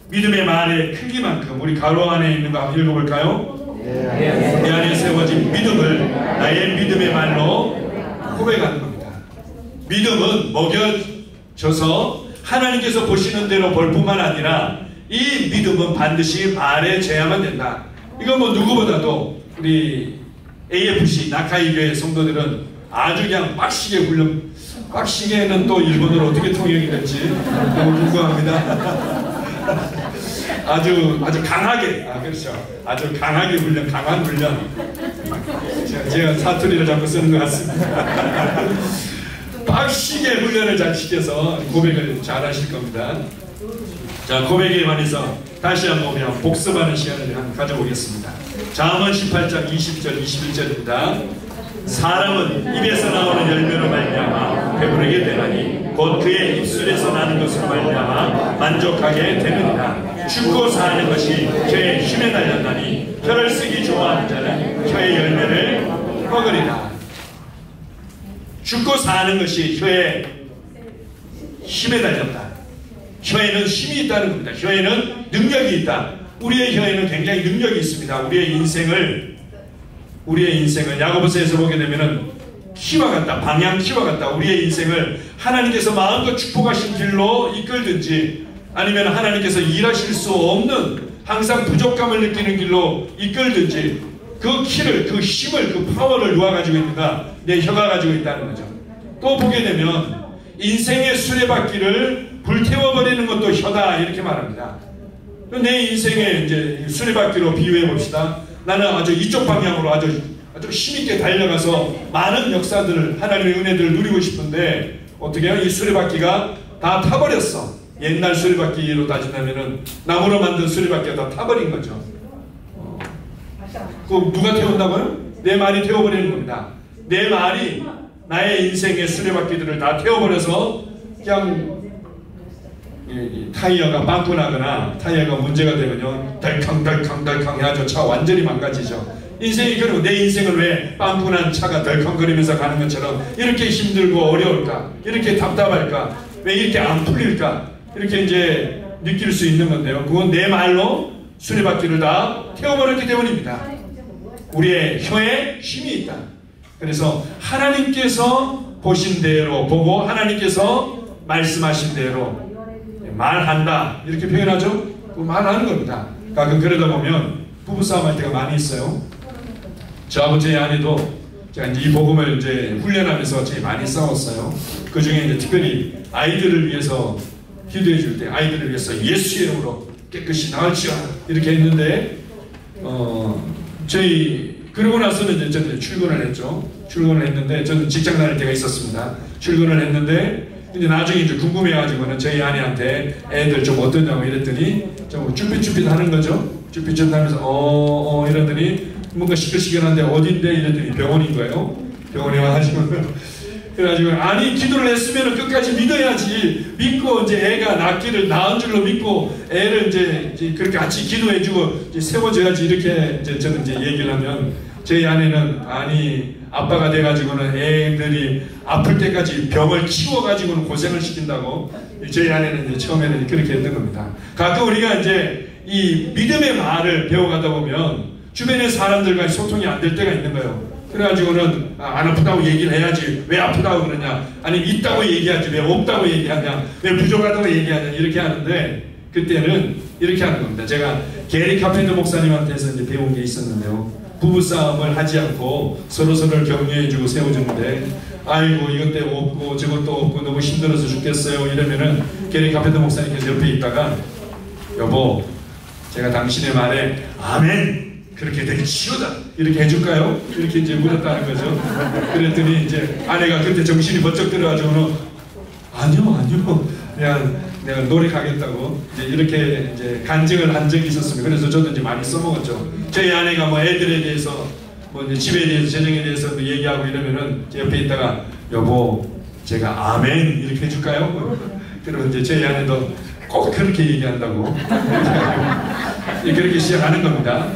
믿음의 말의 크기만큼, 우리 가로 안에 있는 거 한번 읽어볼까요? 내 안에 세워진 믿음을 나의 믿음의 말로 고백하는 겁니다. 믿음은 먹여져서 하나님께서 보시는 대로 볼 뿐만 아니라 이 믿음은 반드시 말해져야만 된다. 이건 뭐 누구보다도 우리 AFC 나카이 교회 성도들은 아주 그냥 빡시게 훈련, 빡시게는 또 일본어로 어떻게 통역이 될지 너무 궁금합니다. 아주 강하게, 그렇죠. 아주 강하게 훈련, 강한 훈련. 제가 사투리를 자꾸 쓰는 것 같습니다. 빡시게 훈련을 잘 시켜서 고백을 잘 하실 겁니다. 자, 고백에 관해서 다시 한번 우리 복습하는 시간을 가져보겠습니다. 잠언 18장 20절 21절입니다. 사람은 입에서 나오는 열매로 말미암아 배부르게 되나니 곧 그의 입술에서 나는 것으로 말미암아 만족하게 되느니라. 죽고 사는 것이 혀의 힘에 달렸나니 혀를 쓰기 좋아하는 자는 혀의 열매를 먹으리라. 죽고 사는 것이 혀의 힘에 달렸다. 혀에는 힘이 있다는 겁니다. 혀에는 능력이 있다. 우리의 혀에는 굉장히 능력이 있습니다. 우리의 인생을 야고보서에서 보게 되면은 키와 같다, 방향 키와 같다. 우리의 인생을 하나님께서 마음껏 축복하신 길로 이끌든지 아니면 하나님께서 일하실 수 없는 항상 부족감을 느끼는 길로 이끌든지 그 키를, 그 힘을, 그 파워를 누가 가지고 있는가? 내 혀가 가지고 있다는 거죠. 또 보게 되면 인생의 수레바퀴를 불태워버리는 것도 혀다 이렇게 말합니다. 내 인생의 이제 수레바퀴로 비유해 봅시다. 나는 아주 이쪽 방향으로 아주 힘있게 달려가서 많은 역사들을, 하나님의 은혜들을 누리고 싶은데 어떻게 해요? 이 수레바퀴가 다 타버렸어. 옛날 수레바퀴로 따진다면은 나무로 만든 수레바퀴가 다 타버린 거죠. 그 누가 태운다고요? 내 말이 태워버리는 겁니다. 내 말이 나의 인생의 수레바퀴들을 다 태워버려서 그냥 타이어가 빵꾸 나거나 타이어가 문제가 되면요 덜컹덜컹 해가지고 차 완전히 망가지죠. 인생이 그리고 내 인생을 왜 빵꾸 난 차가 덜컹거리면서 가는 것처럼 이렇게 힘들고 어려울까? 이렇게 답답할까? 왜 이렇게 안 풀릴까? 이렇게 이제 느낄 수 있는 건데요. 그건 내 말로 수레바퀴를 다 태워버렸기 때문입니다. 우리의 혀에 힘이 있다. 그래서 하나님께서 보신 대로 보고 하나님께서 말씀하신 대로 말한다 이렇게 표현하죠. 그 말하는 겁니다. 가끔 그러다 보면 부부싸움 할 때가 많이 있어요. 저하고 제 아내도 제가 이제 이 복음을 이제 훈련하면서 제일 많이 싸웠어요. 그 중에 이제 특별히 아이들을 위해서 기도해 줄 때 아이들을 위해서 예수의 이름으로 깨끗이 나을지어다 이렇게 했는데 그러고 나서는 이제 저는 출근을 했죠. 출근을 했는데 저는 직장 다닐 때가 있었습니다. 출근을 했는데 이제 나중에 이제 궁금해가지고는 저희 아내한테 애들 좀 어떠냐고 이랬더니 좀 쭈삣쭈삣 하는 거죠. 쭈삣쭈삣 하면서 이러더니 뭔가 시끌시끌한데 어딘데 이랬더니 병원인 거예요. 병원에 와가지고 그래가지고 아니 기도를 했으면 끝까지 믿어야지 믿고 이제 애가 낳은 줄로 믿고 애를 이제 그렇게 같이 기도해주고 이제 세워줘야지 이렇게 이제 저는 이제 얘기를 하면 저희 아내는 아니 아빠가 돼가지고는 애들이 아플 때까지 병을 키워가지고는 고생을 시킨다고 저희 아내는 이제 처음에는 그렇게 했던 겁니다. 가끔 우리가 이제 이 믿음의 말을 배워가다 보면 주변의 사람들과 소통이 안 될 때가 있는 거예요. 그래가지고는 안 아프다고 얘기를 해야지 왜 아프다고 그러냐 아니면 있다고 얘기하지 왜 없다고 얘기하냐 왜 부족하다고 얘기하냐 이렇게 하는데 그때는 이렇게 하는 겁니다. 제가 게리 카펜터 목사님한테서 이제 배운 게 있었는데요. 부부싸움을 하지 않고 서로서로를 격려해주고 세워주는데 아이고 이것 때문에 없고 저것도 없고 너무 힘들어서 죽겠어요 이러면은 게리 카펜터 목사님께서 옆에 있다가 여보 제가 당신의 말에 아멘 그렇게 되기 쉬우다 이렇게 해줄까요? 이렇게 이제 물었다는 거죠. 그랬더니 이제 아내가 그때 정신이 번쩍 들어가지고는 아니요 내가 노력하겠다고 이제 이렇게 이제 간증을 한 적이 있었습니다. 그래서 저도 이제 많이 써먹었죠. 저희 아내가 뭐 애들에 대해서 뭐 이제 집에 대해서 재정에 대해서 얘기하고 이러면은 옆에 있다가 여보 제가 아멘 이렇게 해줄까요? 그리고 이제 저희 아내도 꼭 그렇게 얘기한다고 그렇게 시작하는 겁니다.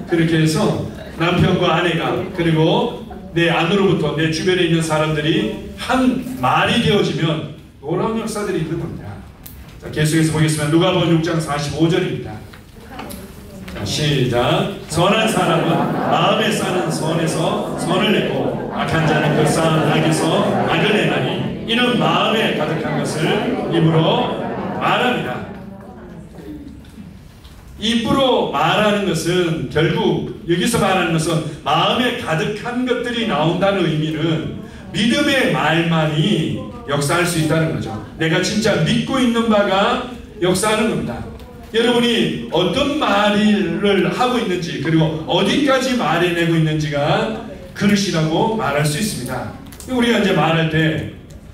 그렇게 해서 남편과 아내가 그리고 내 안으로부터 내 주변에 있는 사람들이 한 말이 되어지면 놀라운 역사들이 있는 겁니다. 자, 계속해서 보겠습니다. 누가복음 6장 45절입니다. 자, 시작. 선한 사람은 마음에 싸는 선에서 선을 내고 악한 자는 그 쌓은 악에서 악을 내나니 이는 마음에 가득한 것을 입으로 말합니다. 입으로 말하는 것은 결국 여기서 말하는 것은 마음에 가득한 것들이 나온다는 의미는 믿음의 말만이 역사할 수 있다는 거죠. 내가 진짜 믿고 있는 바가 역사하는 겁니다. 여러분이 어떤 말을 하고 있는지 그리고 어디까지 말해내고 있는지가 그릇이라고 말할 수 있습니다. 우리가 이제 말할 때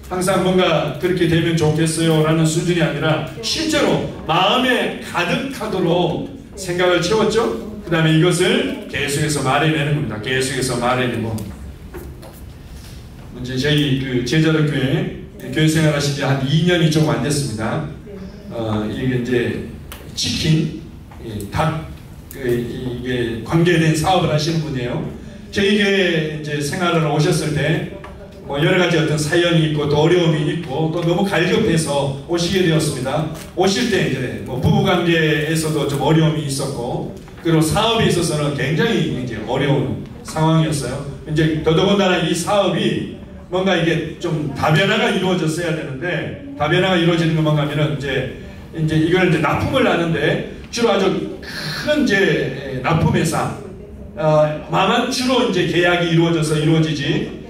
항상 뭔가 그렇게 되면 좋겠어요 라는 수준이 아니라 실제로 마음에 가득하도록 생각을 채웠죠. 그 다음에 이것을 계속해서 말해내는 겁니다. 계속해서 말해내고 이제 저희 그 제자들 교회 교회 생활하신 지 한 2년이 좀 안 됐습니다. 이게 이제 치킨, 닭, 이게 관계된 사업을 하시는 분이에요. 저희 교회 이제 생활을 오셨을 때 뭐 여러 가지 어떤 사연이 있고 또 어려움이 있고 또 너무 갈급해서 오시게 되었습니다. 오실 때 이제 뭐 부부관계에서도 좀 어려움이 있었고 그리고 사업에 있어서는 굉장히 이제 어려운 상황이었어요. 이제 더더군다나 이 사업이 뭔가 이게 좀 다변화가 이루어졌어야 되는데 다변화가 이루어지는 건 뭔가 하면은 이제 이걸 이제 납품을 하는데 주로 아주 큰 이제 납품회사 만 주로 이제 계약이 이루어지지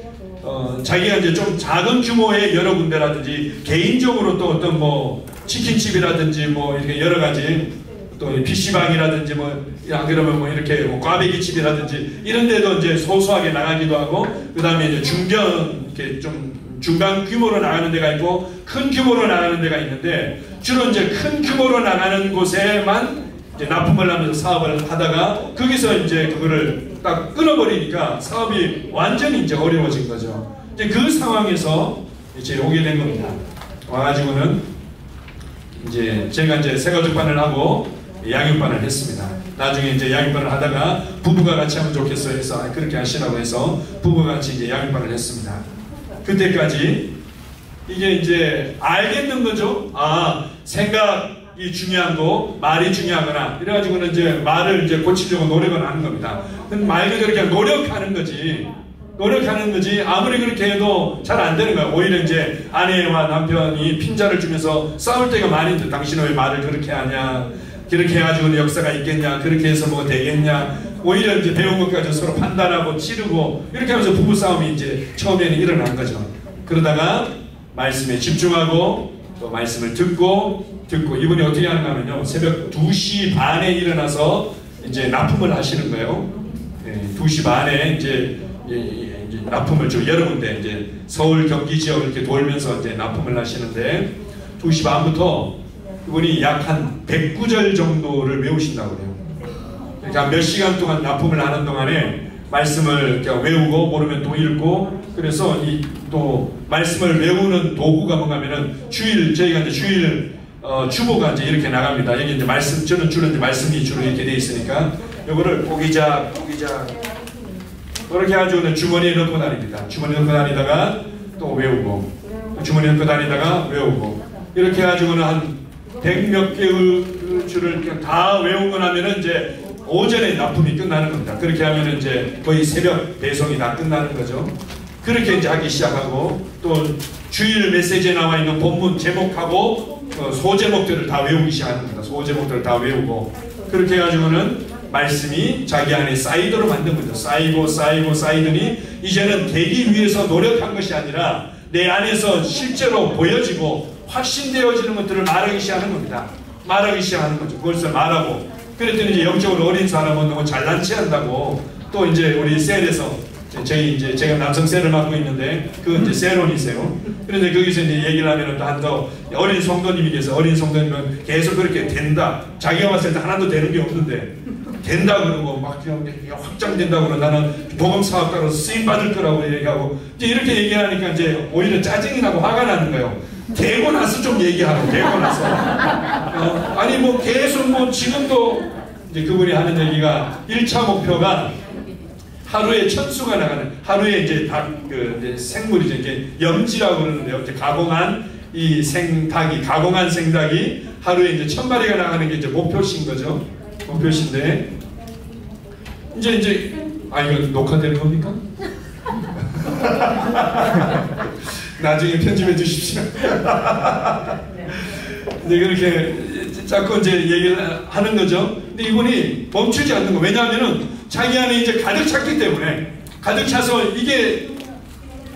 자기가 이제 좀 작은 규모의 여러 군데라든지 개인적으로 또 어떤 뭐 치킨집이라든지 뭐 이렇게 여러 가지 또 PC방이라든지 뭐 그러면 뭐 이렇게 뭐 꽈배기집이라든지 이런 데도 이제 소소하게 나가기도 하고 그 다음에 이제 이렇게 좀 중간 규모로 나가는 데가 있고 큰 규모로 나가는 데가 있는데 주로 이제 큰 규모로 나가는 곳에만 이제 납품을 하면서 사업을 하다가 거기서 이제 그거를 딱 끊어버리니까 사업이 완전히 이제 어려워진 거죠. 이제 그 상황에서 이제 오게 된 겁니다. 와가지고는 이제 제가 이제 새거죽반을 하고 양육반을 했습니다. 나중에 이제 양육반을 하다가 부부가 같이 하면 좋겠어 해서 그렇게 하시라고 해서 부부가 같이 이제 양육반을 했습니다. 그때까지 이게 이제 알겠는 거죠. 생각이 중요하고 말이 중요하거나 이래가지고는 이제 말을 이제 고치려고 노력을 하는 겁니다. 말 그대로 그냥 노력하는 거지. 아무리 그렇게 해도 잘 안 되는 거야. 오히려 이제 아내와 남편이 핀자를 주면서 싸울 때가 많이 있는데 당신은 왜 말을 그렇게 하냐, 그렇게 해가지고는 역사가 있겠냐, 그렇게 해서 뭐가 되겠냐. 오히려 이제 배운 것까지 서로 판단하고 치르고 이렇게 하면서 부부싸움이 이제 처음에는 일어난 거죠. 그러다가 말씀에 집중하고 또 말씀을 듣고 이분이 어떻게 하는가 하면요, 새벽 2시 반에 일어나서 이제 납품을 하시는 거예요. 2시 반에 이제 납품을 좀 여러 군데 이제 서울 경기 지역 이렇게 돌면서 이제 납품을 하시는데 2시 반부터 그분이 약 한 109절 정도를 외우신다고 그래요. 그러니까 몇 시간 동안 납품을 하는 동안에 말씀을 외우고 모르면 또 읽고 그래서 또 말씀을 외우는 도구가 뭔가 하면은 저희가 이제 주일 주보가 이제 이렇게 나갑니다. 여기 이제 저는 주로 이제 말씀이 주로 이렇게 돼 있으니까 요거를 고기자 그렇게 해가지고는 주머니에 넣고 다닙니다. 주머니에 넣고 다니다가 또 외우고 주머니에 넣고 다니다가 외우고 이렇게 해가지고는 한 100몇 개의 줄을 그냥 다 외우고 나면은 이제 오전에 납품이 끝나는 겁니다. 그렇게 하면은 이제 거의 새벽 배송이 다 끝나는 거죠. 그렇게 이제 하기 시작하고 또 주일 메시지에 나와 있는 본문 제목하고 소제목들을 다 외우기 시작하는 겁니다. 소제목들을 다 외우고 그렇게 해가지고는 말씀이 자기 안에 쌓이도록 만든 거죠. 쌓이더니 이제는 되기 위해서 노력한 것이 아니라 내 안에서 실제로 보여지고 확신되어지는 것들을 말하기 시작하는 겁니다. 말하기 시작하는 거죠. 그것을 말하고 그랬더니 이제 영적으로 어린 사람은 너무 잘난 체 한다고 또 이제 우리 셀에서 제가 남성 셀을 맡고 있는데 그 이제 셀원이세요. 그런데 거기서 이제 얘기를 하면은 또 어린 성도님이 계세요. 어린 성도님은 계속 그렇게 된다. 자기가 봤을 때 하나도 되는 게 없는데 된다 그러고 막 그냥 확장된다 그러고 나는 복음 사업가로 쓰임 받을 거라고 얘기하고 이제 이렇게 얘기하니까 이제 오히려 짜증이 나고 화가 나는 거예요. 되고 나서 좀 얘기하고 되고 나서 아니 뭐 계속 뭐 지금도 이제 그분이 하는 얘기가 1차 목표가 하루에 1000수가 나가는 하루에 이제 이제 생물이죠. 이제 염지라고 그러는데요. 이제 가공한 이 생닭이 가공한 생닭이 하루에 이제 1000마리가 나가는 게 이제 목표신 거죠. 목표신데 이제 이거 녹화되는 겁니까? 나중에 편집해 주십시오. 네, 그렇게 자꾸 이제 얘기를 하는 거죠. 근데 이분이 멈추지 않는 거. 왜냐하면은 자기 안에 이제 가득 찼기 때문에 가득 차서 이게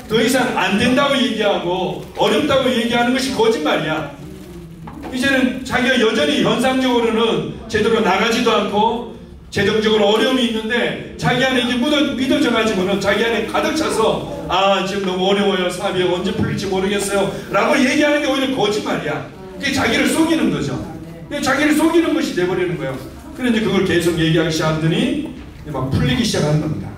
더 이상 안 된다고 얘기하고 어렵다고 얘기하는 것이 거짓말이야. 이제는 자기가 여전히 현상적으로는 제대로 나가지도 않고 재정적으로 어려움이 있는데 자기 안에 이제 믿어져 가지고는 자기 안에 가득 차서 지금 너무 어려워요. 사업이 언제 풀릴지 모르겠어요. 라고 얘기하는 게 오히려 거짓말이야. 그게 자기를 속이는 거죠. 자기를 속이는 것이 돼버리는 거예요. 그런데 그걸 계속 얘기하기 시작하더니 막 풀리기 시작하는 겁니다.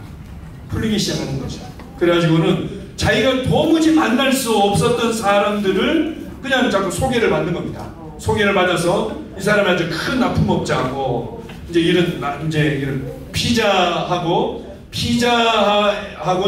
풀리기 시작하는 거죠. 그래가지고는 자기가 도무지 만날 수 없었던 사람들을 그냥 자꾸 소개를 받는 겁니다. 소개를 받아서 이 사람한테 큰 납품업자하고 이제 이런 피자하고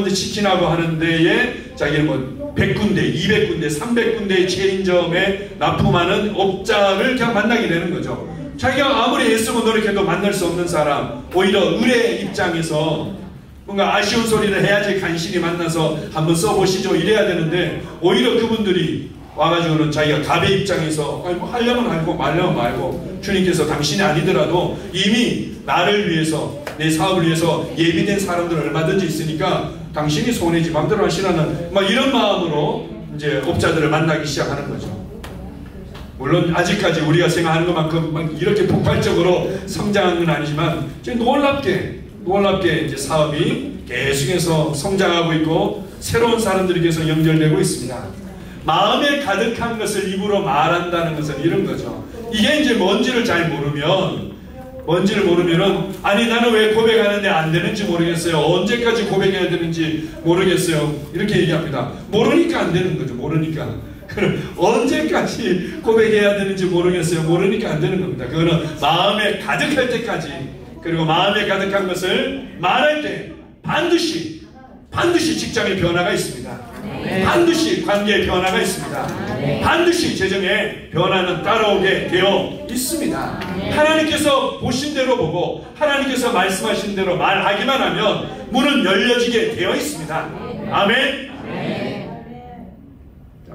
이제 치킨하고 하는 데에 자기는 뭐 100군데, 200군데, 300군데의 체인점에 납품하는 업자를 그냥 만나게 되는 거죠. 자기가 아무리 애쓰고 노력해도 만날 수 없는 사람, 오히려 의뢰 입장에서 뭔가 아쉬운 소리를 해야지 간신히 만나서 한번 써보시죠 이래야 되는데, 오히려 그분들이 와가지고는 자기가 갑의 입장에서 뭐 하려면 하고 말려면 말고, 주님께서 당신이 아니더라도 이미 나를 위해서, 내 사업을 위해서 예비된 사람들은 얼마든지 있으니까 당신이 손해지 마음대로 하시라는 막 이런 마음으로 이제 업자들을 만나기 시작하는 거죠. 물론 아직까지 우리가 생각하는 것만큼 막 이렇게 폭발적으로 성장은 아니지만 놀랍게 이제 사업이 계속해서 성장하고 있고 새로운 사람들이 계속 연결되고 있습니다. 마음에 가득한 것을 입으로 말한다는 것은 이런 거죠. 이게 이제 뭔지를 잘 모르면은 아니 나는 왜 고백하는데 안 되는지 모르겠어요. 언제까지 고백해야 되는지 모르겠어요. 이렇게 얘기합니다. 모르니까 안 되는 거죠. 모르니까. 그럼 언제까지 고백해야 되는지 모르겠어요. 모르니까 안 되는 겁니다. 그거는 마음에 가득할 때까지, 그리고 마음에 가득한 것을 말할 때 반드시 직장의 변화가 있습니다. 반드시 관계의 변화가 있습니다. 반드시 재정의 변화는 따라오게 되어 있습니다. 하나님께서 보신 대로 보고 하나님께서 말씀하신 대로 말하기만 하면 문은 열려지게 되어 있습니다. 아멘.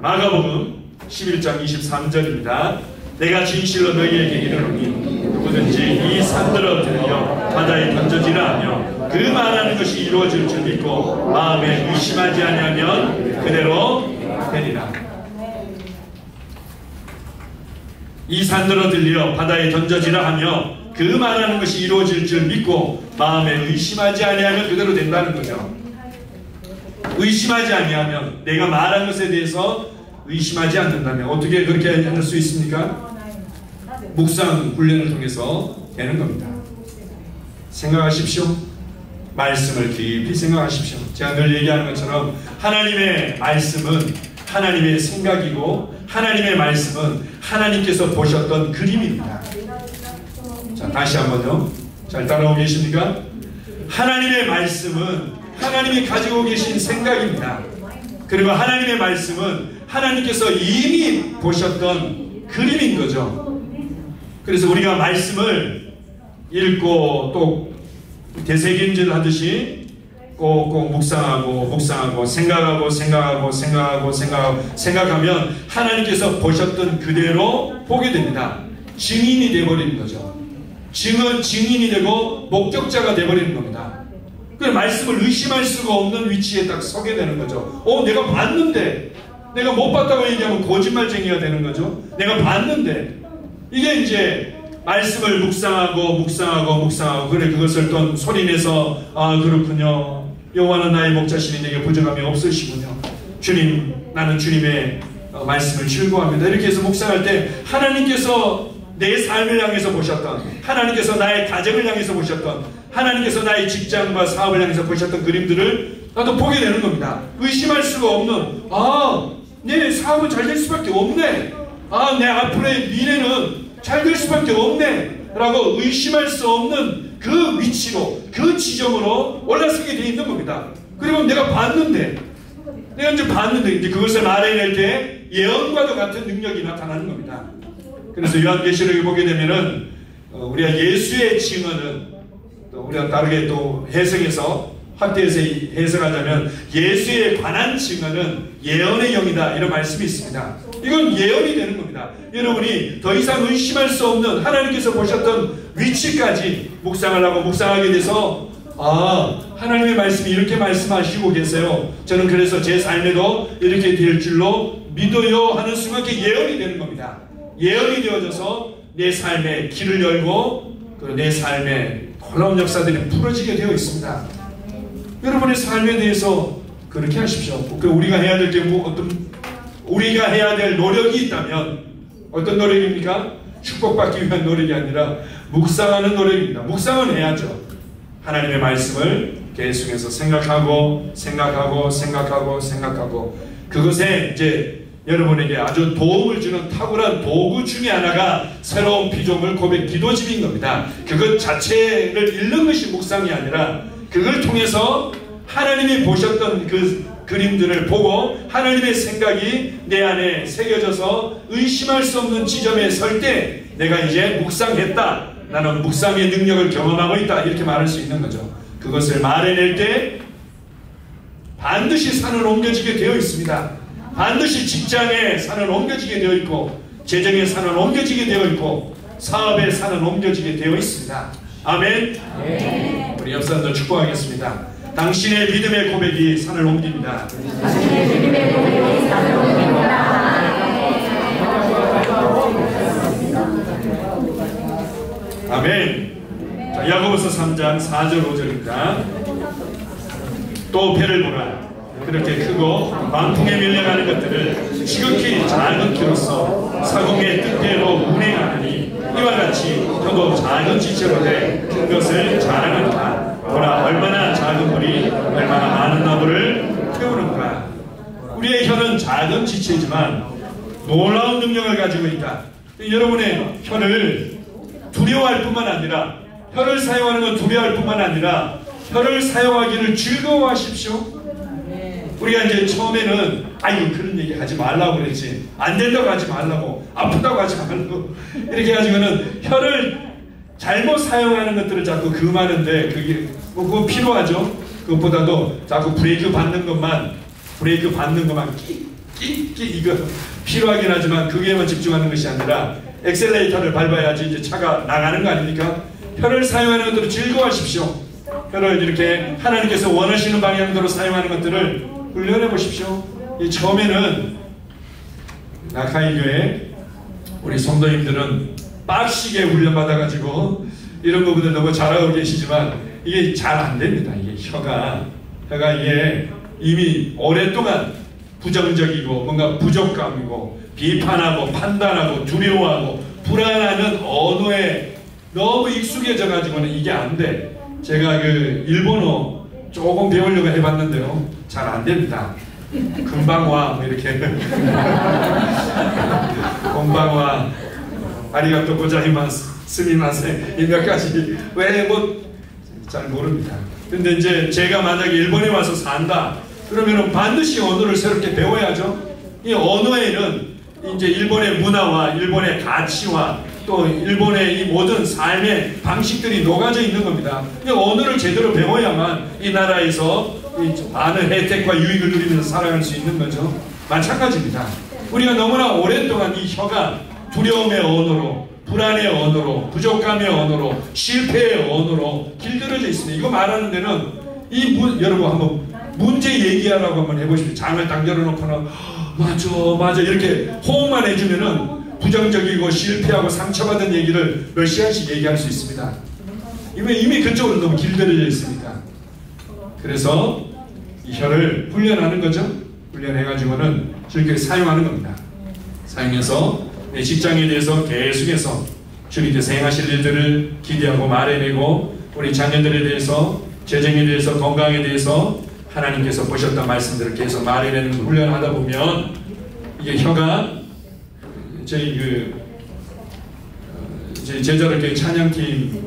마가복음 11장 23절입니다. 내가 진실로 너희에게 이르노니 누구든지 이 산들어 들여 바다에 던져지라 하며 그 말하는 것이 이루어질 줄 믿고 마음에 의심하지 아니하면 그대로 되리라. 이 산들어 들려 바다에 던져지라 하며 그 말하는 것이 이루어질 줄 믿고 마음에 의심하지 아니하면 그대로 된다는 거죠. 의심하지 아니하면, 내가 말한 것에 대해서 의심하지 않는다면 어떻게 그렇게 할 수 있습니까? 묵상 훈련을 통해서 되는 겁니다. 생각하십시오. 말씀을 깊이 생각하십시오. 제가 늘 얘기하는 것처럼 하나님의 말씀은 하나님의 생각이고 하나님의 말씀은 하나님께서 보셨던 그림입니다. 자, 다시 한번요. 잘 따라오고 계십니까? 하나님의 말씀은 하나님이 가지고 계신 생각입니다. 그리고 하나님의 말씀은 하나님께서 이미 보셨던 그림인 거죠. 그래서 우리가 말씀을 읽고 또 되새김질 하듯이 꼭 묵상하고 생각하면 하나님께서 보셨던 그대로 보게 됩니다. 증인이 되어버리는 거죠. 증인이 되고 목격자가 되어버리는 겁니다. 그 말씀을 의심할 수가 없는 위치에 딱 서게 되는 거죠. 내가 봤는데, 내가 못 봤다고 얘기하면 거짓말쟁이가 되는 거죠. 내가 봤는데, 이게 이제 말씀을 묵상하고 그래 그것을 또 소리내서 그렇군요. 여호와는 나의 목자시니 내게 부족함이 없으시군요. 주님, 나는 주님의 말씀을 즐거워합니다. 이렇게 해서 묵상할 때 하나님께서 내 삶을 향해서 보셨던, 하나님께서 나의 가정을 향해서 보셨던, 하나님께서 나의 직장과 사업을 향해서 보셨던 그림들을 나도 보게 되는 겁니다. 의심할 수가 없는, 내 사업은 잘 될 수밖에 없네. 내 앞으로의 미래는 잘 될 수밖에 없네 라고 의심할 수 없는 그 위치로, 그 지점으로 올라서게 되어 있는 겁니다. 그리고 내가 이제 봤는데 이제 그것을 말해낼 때 예언과도 같은 능력이 나타나는 겁니다. 그래서 요한계시록을 보게 되면은 우리가 예수의 증언은, 또 우리가 다르게 또 해석해서 확대해서 해석하자면 예수에 관한 증언은 예언의 영이다, 이런 말씀이 있습니다. 이건 예언이 되는 겁니다. 여러분이 더 이상 의심할 수 없는 하나님께서 보셨던 위치까지 묵상을 하고 묵상하게 돼서 하나님의 말씀이 이렇게 말씀하시고 계세요. 저는 그래서 제 삶에도 이렇게 될 줄로 믿어요 하는 순간 그 예언이 되는 겁니다. 예언이 되어져서 내 삶에 길을 열고 내 삶에 놀라운 역사들이 풀어지게 되어 있습니다. 여러분의 삶에 대해서 그렇게 하십시오. 우리가 해야 될 게 우리가 해야 될 노력이 있다면 어떤 노력입니까? 축복받기 위한 노력이 아니라 묵상하는 노력입니다. 묵상은 해야죠. 하나님의 말씀을 계속해서 생각하고 그것에 이제 여러분에게 아주 도움을 주는 탁월한 도구 중에 하나가 새로운 피조물 고백 기도집인 겁니다. 그것 자체를 읽는 것이 묵상이 아니라 그걸 통해서 하나님이 보셨던 그 그림들을 보고 하나님의 생각이 내 안에 새겨져서 의심할 수 없는 지점에 설 때 내가 이제 묵상했다, 나는 묵상의 능력을 경험하고 있다, 이렇게 말할 수 있는 거죠. 그것을 말해낼 때 반드시 산은 옮겨지게 되어 있습니다. 반드시 직장의 산은 옮겨지게 되어 있고, 재정의 산은 옮겨지게 되어 있고, 사업의 산은 옮겨지게 되어 있습니다. 아멘. 우리 옆 사람들 축복하겠습니다. 당신의 믿음의 고백이 산을 옮깁니다. 당신의 믿음의 고백이 산을 옮깁니다. 아멘. 자, 야고보서 3장 4절 5절입니다. 또 배를 보라. 그렇게 크고 광풍에 밀려가는 것들을 지극히 작은 키로서 사공의 뜻대로 운행하느니 이와 같이 혀도 작은 지체로 돼 큰 것을 자랑하노라. 보라, 얼마나 작은 물이 얼마나 많은 나무를 태우는가. 우리의 혀는 작은 지체지만 놀라운 능력을 가지고 있다. 여러분의 혀를 두려워할 뿐만 아니라, 혀를 사용하는 건 두려워할 뿐만 아니라 혀를 사용하기를 즐거워하십시오. 우리가 이제 처음에는 아이고 그런 얘기 하지 말라고 그랬지, 안 된다고 하지 말라고, 아프다고 하지 말라고 이렇게 해가지고는 혀를 잘못 사용하는 것들을 자꾸 금하는데 그게 그거 필요하죠. 그것보다도 자꾸 브레이크 받는 것만 끼 이거 필요하긴 하지만 그게만 집중하는 것이 아니라 엑셀레이터를 밟아야지 이제 차가 나가는 거 아닙니까? 혀를 사용하는 것들을 즐거워하십시오. 혀를 이렇게 하나님께서 원하시는 방향대로 사용하는 것들을 훈련해 보십시오. 이 처음에는 나카이 교회 우리 성도님들은 빡시게 훈련받아가지고 이런 부분들 너무 잘하고 계시지만 이게 잘 안 됩니다. 이게 혀가 이게 이미 오랫동안 부정적이고 뭔가 부족감이고 비판하고 판단하고 두려워하고 불안하는 언어에 너무 익숙해져 가지고는 이게 안 돼. 제가 그 일본어 조금 배우려고 해봤는데요, 잘 안 됩니다. 금방 와, 뭐 이렇게. 건방와, 아리가또 고자이마스, 스미마세, 이 몇 가지, 왜 뭐, 잘 모릅니다. 근데 이제 제가 만약에 일본에 와서 산다, 그러면은 반드시 언어를 새롭게 배워야죠. 이 언어에는 이제 일본의 문화와 일본의 가치와 또 일본의 이 모든 삶의 방식들이 녹아져 있는 겁니다. 이 언어를 제대로 배워야만 이 나라에서 이 많은 혜택과 유익을 누리면서 살아갈 수 있는 거죠. 마찬가지입니다. 우리가 너무나 오랫동안 이 혀가 두려움의 언어로, 불안의 언어로, 부족감의 언어로, 실패의 언어로 길들여져 있습니다. 이거 말하는 데는 여러분 한번 문제 얘기하라고 한번 해보십시오. 장을 딱 열어놓고는 맞아 이렇게 호응만 해주면은 부정적이고 실패하고 상처받은 얘기를 몇 시간씩 얘기할 수 있습니다. 이미 그쪽으로 너무 길들여져 있습니다. 그래서 이 혀를 훈련하는 거죠. 훈련해가지고는 저렇게 사용하는 겁니다. 사용해서 내 직장에 대해서 계속해서 주님께서 행하실 일들을 기대하고 말해내고, 우리 자녀들에 대해서, 재정에 대해서, 건강에 대해서 하나님께서 보셨던 말씀들을 계속 말해내는 훈련하다 보면 이게 혀가 저희 제자들교회 찬양팀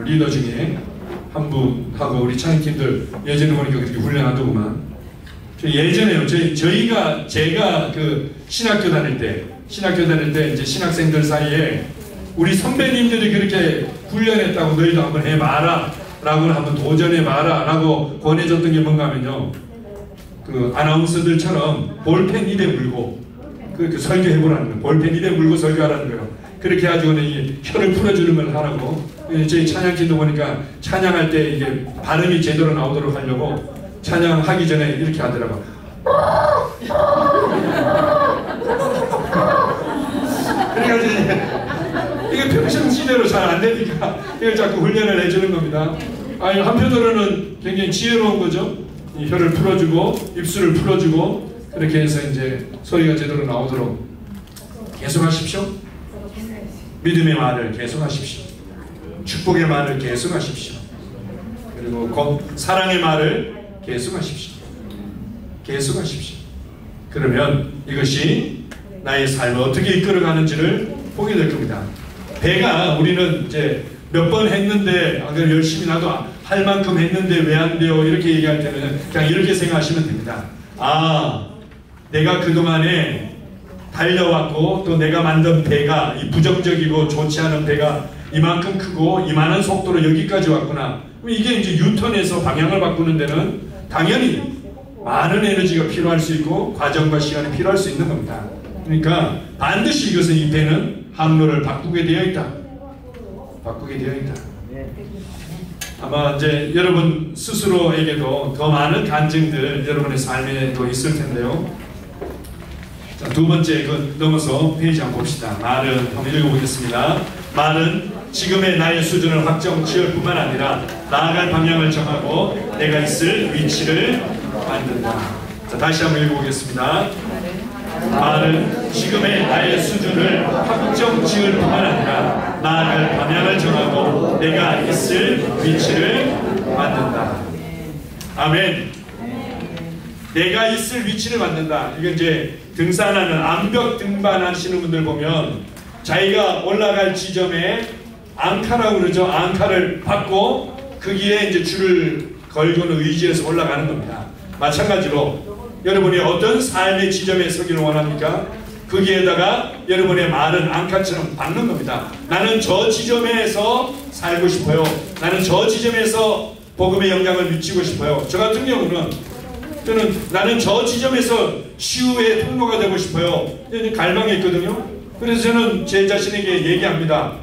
리더 중에 한 분하고 우리 찬양팀들 예전에 보니까 그렇게 훈련하더구만. 예전에요. 제가 그 신학교 다닐 때 이제 신학생들 사이에 우리 선배님들이 그렇게 훈련했다고 너희도 한번 해봐라 라고 한번 도전해봐라 라고 권해줬던 게 뭔가 하면요, 그 아나운서들처럼 볼펜 입에 물고 그 설교해보라는 거예요. 볼펜 입에 물고 설교하라는 거예요. 그렇게 해가지고는 이 혀를 풀어주는 걸 하라고. 저희 찬양팀도 보니까 찬양할 때 이게 발음이 제대로 나오도록 하려고 찬양하기 전에 이렇게 하더라고. 그래가지고 이게 평상시대로 잘 안 되니까 이걸 자꾸 훈련을 해주는 겁니다. 아니, 한편으로는 굉장히 지혜로운 거죠. 이 혀를 풀어주고 입술을 풀어주고 그렇게 해서 이제 소리가 제대로 나오도록 계속하십시오. 믿음의 말을 계속하십시오. 축복의 말을 계속하십시오. 그리고 사랑의 말을 계속하십시오. 계속하십시오. 그러면 이것이 나의 삶을 어떻게 이끌어가는지를 보게 될 겁니다. 배가 우리는 이제 몇 번 했는데 열심히 나도 할 만큼 했는데 왜 안 돼요? 이렇게 얘기할 때는 그냥 이렇게 생각하시면 됩니다. 아, 내가 그동안에 달려왔고 또 내가 만든 배가 이 부정적이고 좋지 않은 배가 이만큼 크고 이만한 속도로 여기까지 왔구나. 이게 이제 유턴해서 방향을 바꾸는 데는 당연히 많은 에너지가 필요할 수 있고 과정과 시간이 필요할 수 있는 겁니다. 그러니까 반드시 이것은 이 배는 항로를 바꾸게 되어 있다. 바꾸게 되어 있다. 아마 이제 여러분 스스로에게도 더 많은 간증들 여러분의 삶에도 있을 텐데요. 자, 두 번째 넘어서 페이지 한번 봅시다. 말은 한번 읽어보겠습니다. 말은 지금의 나의 수준을 확정 지을 뿐만 아니라 나아갈 방향을 정하고 내가 있을 위치를 만든다. 자, 다시 한번 읽어보겠습니다. 말은 지금의 나의 수준을 확정 지을 뿐만 아니라 나아갈 방향을 정하고 내가 있을 위치를 만든다. 아멘. 내가 있을 위치를 만든다. 이게 이제 등산하는 암벽 등반하시는 분들 보면 자기가 올라갈 지점에 앙카라고 그러죠. 앙카를 받고 거기에 이제 줄을 걸고는 의지해서 올라가는 겁니다. 마찬가지로 여러분이 어떤 삶의 지점에 서기를 원합니까? 거기에다가 여러분의 말은 앙카처럼 박는 겁니다. 나는 저 지점에서 살고 싶어요. 나는 저 지점에서 복음의 영향을 미치고 싶어요. 저 같은 경우는 나는 저 지점에서 치유의 통로가 되고 싶어요. 갈망했거든요. 그래서 저는 제 자신에게 얘기합니다.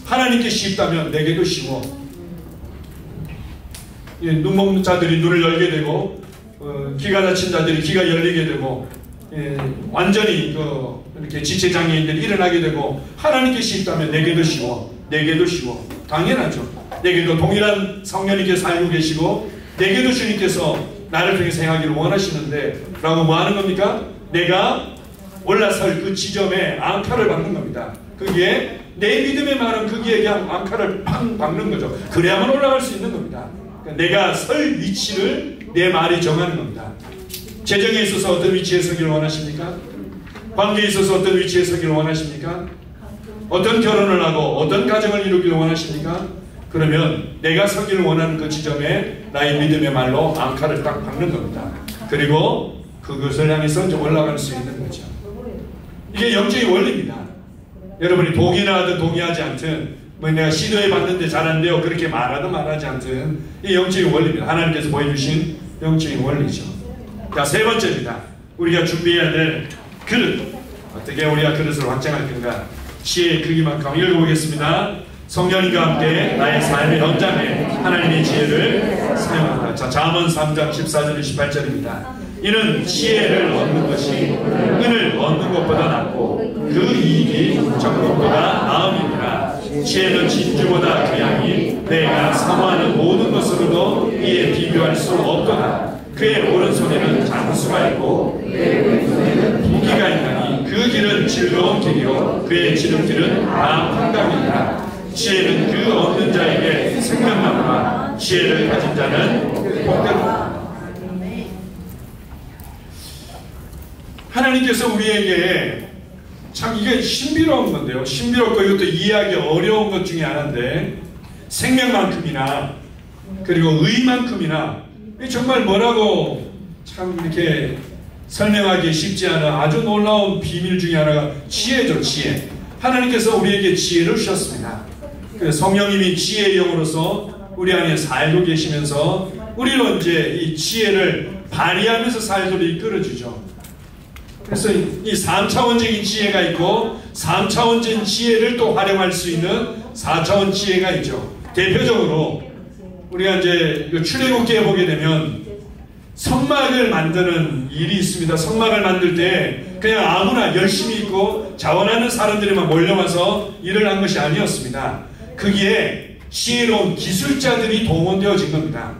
하나님께 쉽다면 내게도 쉬워. 눈 먹는 자들이 눈을 열게 되고 귀가 다친 자들이 귀가 열리게 되고 완전히 이렇게 지체장애인들이 일어나게 되고 하나님께 쉽다면 내게도 쉬워. 내게도 쉬워. 당연하죠. 내게도 동일한 성령님께서 살고 계시고 내게도 주님께서 나를 통해 생하기를 원하시는데 라고 뭐 하는 겁니까? 내가 올라설 그 지점에 앙카를 박는 겁니다. 거기에 내 믿음의 말은 거기에 그냥 앙카를 팡 박는 거죠. 그래야만 올라갈 수 있는 겁니다. 그러니까 내가 설 위치를 내 말이 정하는 겁니다. 재정에 있어서 어떤 위치에 서기를 원하십니까? 관계에 있어서 어떤 위치에 서기를 원하십니까? 어떤 결혼을 하고 어떤 가정을 이루기를 원하십니까? 그러면 내가 서기를 원하는 그 지점에 나의 믿음의 말로 앙카를 딱 박는 겁니다. 그리고 그것을 향해서 이제 올라갈 수 있는 거죠. 이게 영적인 원리입니다. 여러분이 동의나 하든 동의하지 않든 내가 시도해 봤는데 잘 안 돼요. 그렇게 말하든 말하지 않든 이 영적인 원리입니다. 하나님께서 보여주신 영적인 원리죠. 자, 세 번째입니다. 우리가 준비해야 될 그릇. 어떻게 우리가 그릇을 확장할 건가? 지혜의 크기만큼 읽어보겠습니다. 성령님과 함께 나의 삶의 현장에 하나님의 지혜를 사용한다. 자, 잠언 3장 14절 18절입니다. 이는 지혜를 얻는 것이 은을 얻는 것보다 낫고 그 이익이 적금보다 나음이니라. 지혜는 진주보다 귀하니 내가 사모하는 모든 것으로도 이에 비교할 수 없도다. 그의 오른손에는 장수가 있고 그의 왼손에는 부기가 있나니 그 길은 즐거운 길이요 그의 지름길은 나팔강이니라. 지혜는 그 얻는 자에게 생명나무라. 지혜를 가진 자는 복되도다. 하나님께서 우리에게 참 이게 신비로운 건데요. 신비롭고 이것도 이해하기 어려운 것 중에 하나인데 생명만큼이나 그리고 의만큼이나 정말 뭐라고 참 이렇게 설명하기 쉽지 않은 아주 놀라운 비밀 중에 하나가 지혜죠. 지혜. 하나님께서 우리에게 지혜를 주셨습니다. 성령님이 지혜의 영으로서 우리 안에 살고 계시면서 우리로 이제 이 지혜를 발휘하면서 살도록 이끌어주죠. 그래서 이 3차원적인 지혜가 있고 3차원적인 지혜를 또 활용할 수 있는 4차원 지혜가 있죠. 대표적으로 우리가 이제 출애굽기에 보게 되면 성막을 만드는 일이 있습니다. 성막을 만들 때 그냥 아무나 열심히 있고 자원하는 사람들이만 몰려와서 일을 한 것이 아니었습니다. 거기에 지혜로운 기술자들이 동원되어진 겁니다.